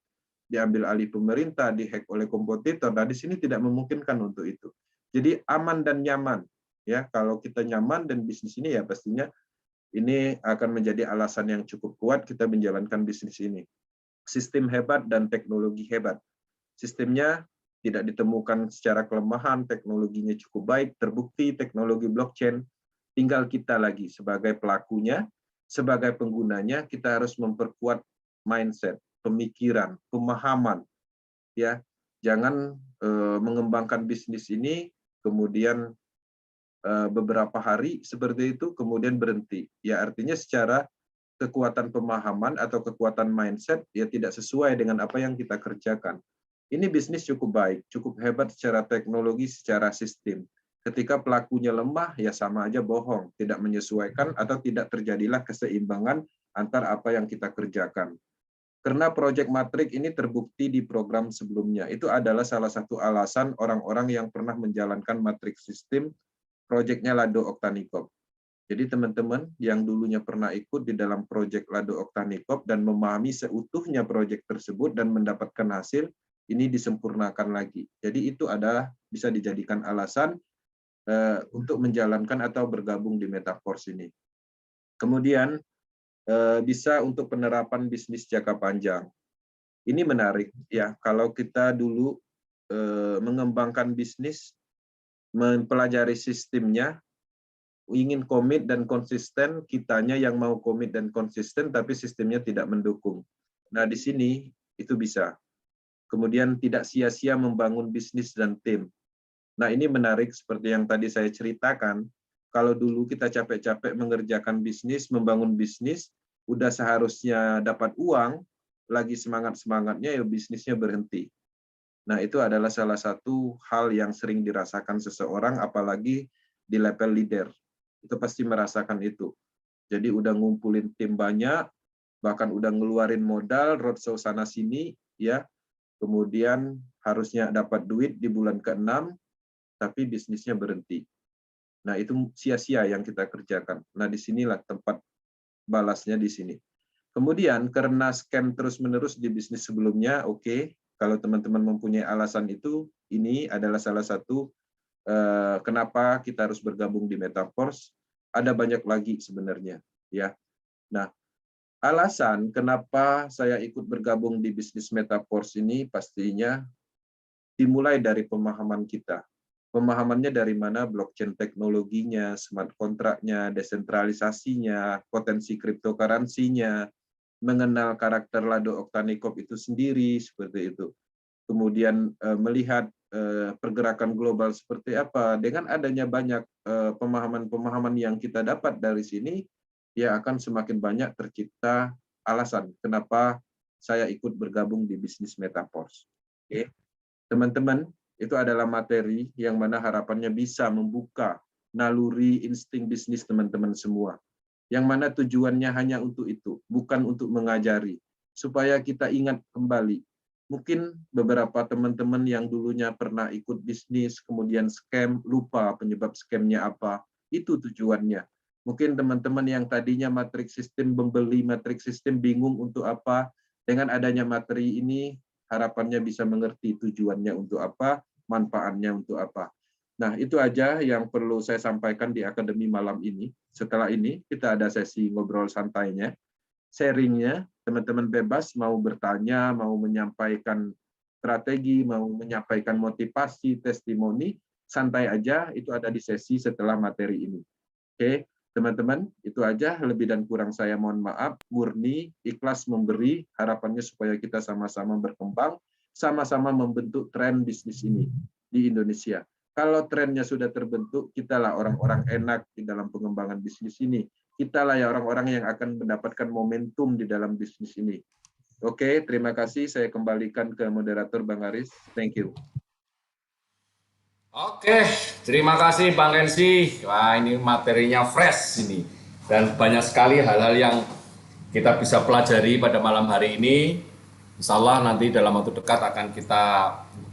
diambil alih pemerintah, dihack oleh kompetitor. Nah, di sini tidak memungkinkan untuk itu. Jadi aman dan nyaman. Ya, kalau kita nyaman dan bisnis ini ya pastinya ini akan menjadi alasan yang cukup kuat kita menjalankan bisnis ini. Sistem hebat dan teknologi hebat. Sistemnya tidak ditemukan secara kelemahan, teknologinya cukup baik, terbukti teknologi blockchain. Tinggal kita lagi sebagai pelakunya, sebagai penggunanya, kita harus memperkuat mindset, pemikiran, pemahaman. Ya, jangan mengembangkan bisnis ini kemudian beberapa hari seperti itu kemudian berhenti. Ya, artinya secara kekuatan pemahaman atau kekuatan mindset ya tidak sesuai dengan apa yang kita kerjakan. Ini bisnis cukup baik, cukup hebat secara teknologi, secara sistem. Ketika pelakunya lemah, ya sama aja bohong, tidak menyesuaikan atau tidak terjadilah keseimbangan antar apa yang kita kerjakan. Karena Project Matrix ini terbukti di program sebelumnya. Itu adalah salah satu alasan orang-orang yang pernah menjalankan Matrix System, proyeknya Lado Oktanikop. Jadi teman-teman yang dulunya pernah ikut di dalam proyek Lado Oktanikop dan memahami seutuhnya proyek tersebut dan mendapatkan hasil, ini disempurnakan lagi. Jadi itu adalah bisa dijadikan alasan untuk menjalankan atau bergabung di Metaforce ini. Kemudian bisa untuk penerapan bisnis jangka panjang. Ini menarik ya, kalau kita dulu mengembangkan bisnis, mempelajari sistemnya, ingin komit dan konsisten, kitanya yang mau komit dan konsisten, tapi sistemnya tidak mendukung. Nah, di sini itu bisa. Kemudian tidak sia-sia membangun bisnis dan tim. Nah, ini menarik seperti yang tadi saya ceritakan. Kalau dulu kita capek-capek mengerjakan bisnis, membangun bisnis, udah seharusnya dapat uang, lagi semangat-semangatnya ya bisnisnya berhenti. Nah, itu adalah salah satu hal yang sering dirasakan seseorang, apalagi di level leader. Itu pasti merasakan itu. Jadi udah ngumpulin tim banyak, bahkan udah ngeluarin modal, roadshow sana-sini, ya. Kemudian harusnya dapat duit di bulan ke-6, tapi bisnisnya berhenti. Nah, itu sia-sia yang kita kerjakan. Nah, disinilah tempat balasnya di sini. Kemudian, karena scam terus-menerus di bisnis sebelumnya, oke. Kalau teman-teman mempunyai alasan itu, ini adalah salah satu kenapa kita harus bergabung di Metaforce. Ada banyak lagi sebenarnya, ya. Nah, alasan kenapa saya ikut bergabung di bisnis Metaforce ini pastinya dimulai dari pemahaman kita. Pemahamannya dari mana? Blockchain teknologinya, smart kontraknya, desentralisasinya, potensi cryptocurrency-nya, mengenal karakter Lado Oktanikop itu sendiri, seperti itu. Kemudian melihat pergerakan global seperti apa. Dengan adanya banyak pemahaman-pemahaman yang kita dapat dari sini, ya akan semakin banyak tercipta alasan kenapa saya ikut bergabung di bisnis Metaforce. Oke. Teman-teman, itu adalah materi yang mana harapannya bisa membuka naluri insting bisnis teman-teman semua. Yang mana tujuannya hanya untuk itu, bukan untuk mengajari. Supaya kita ingat kembali. Mungkin beberapa teman-teman yang dulunya pernah ikut bisnis, kemudian scam, lupa penyebab scamnya apa. Itu tujuannya. Mungkin teman-teman yang tadinya matrix system, membeli matrix system, bingung untuk apa. Dengan adanya materi ini, harapannya bisa mengerti tujuannya untuk apa, manfaatnya untuk apa. Nah, itu aja yang perlu saya sampaikan di Akademi malam ini. Setelah ini, kita ada sesi ngobrol santainya, sharingnya, teman-teman bebas mau bertanya, mau menyampaikan strategi, mau menyampaikan motivasi, testimoni, santai aja, itu ada di sesi setelah materi ini. Oke, teman-teman, itu aja, lebih dan kurang saya mohon maaf, murni, ikhlas memberi, harapannya supaya kita sama-sama berkembang, sama-sama membentuk tren bisnis ini di Indonesia. Kalau trennya sudah terbentuk, kitalah orang-orang enak di dalam pengembangan bisnis ini. Kitalah ya orang-orang yang akan mendapatkan momentum di dalam bisnis ini. Oke, terima kasih. Saya kembalikan ke moderator Bang Aris. Thank you. Oke, terima kasih Bang Rensi. Wah, ini materinya fresh ini. Dan banyak sekali hal-hal yang kita bisa pelajari pada malam hari ini. Insya Allah nanti dalam waktu dekat akan kita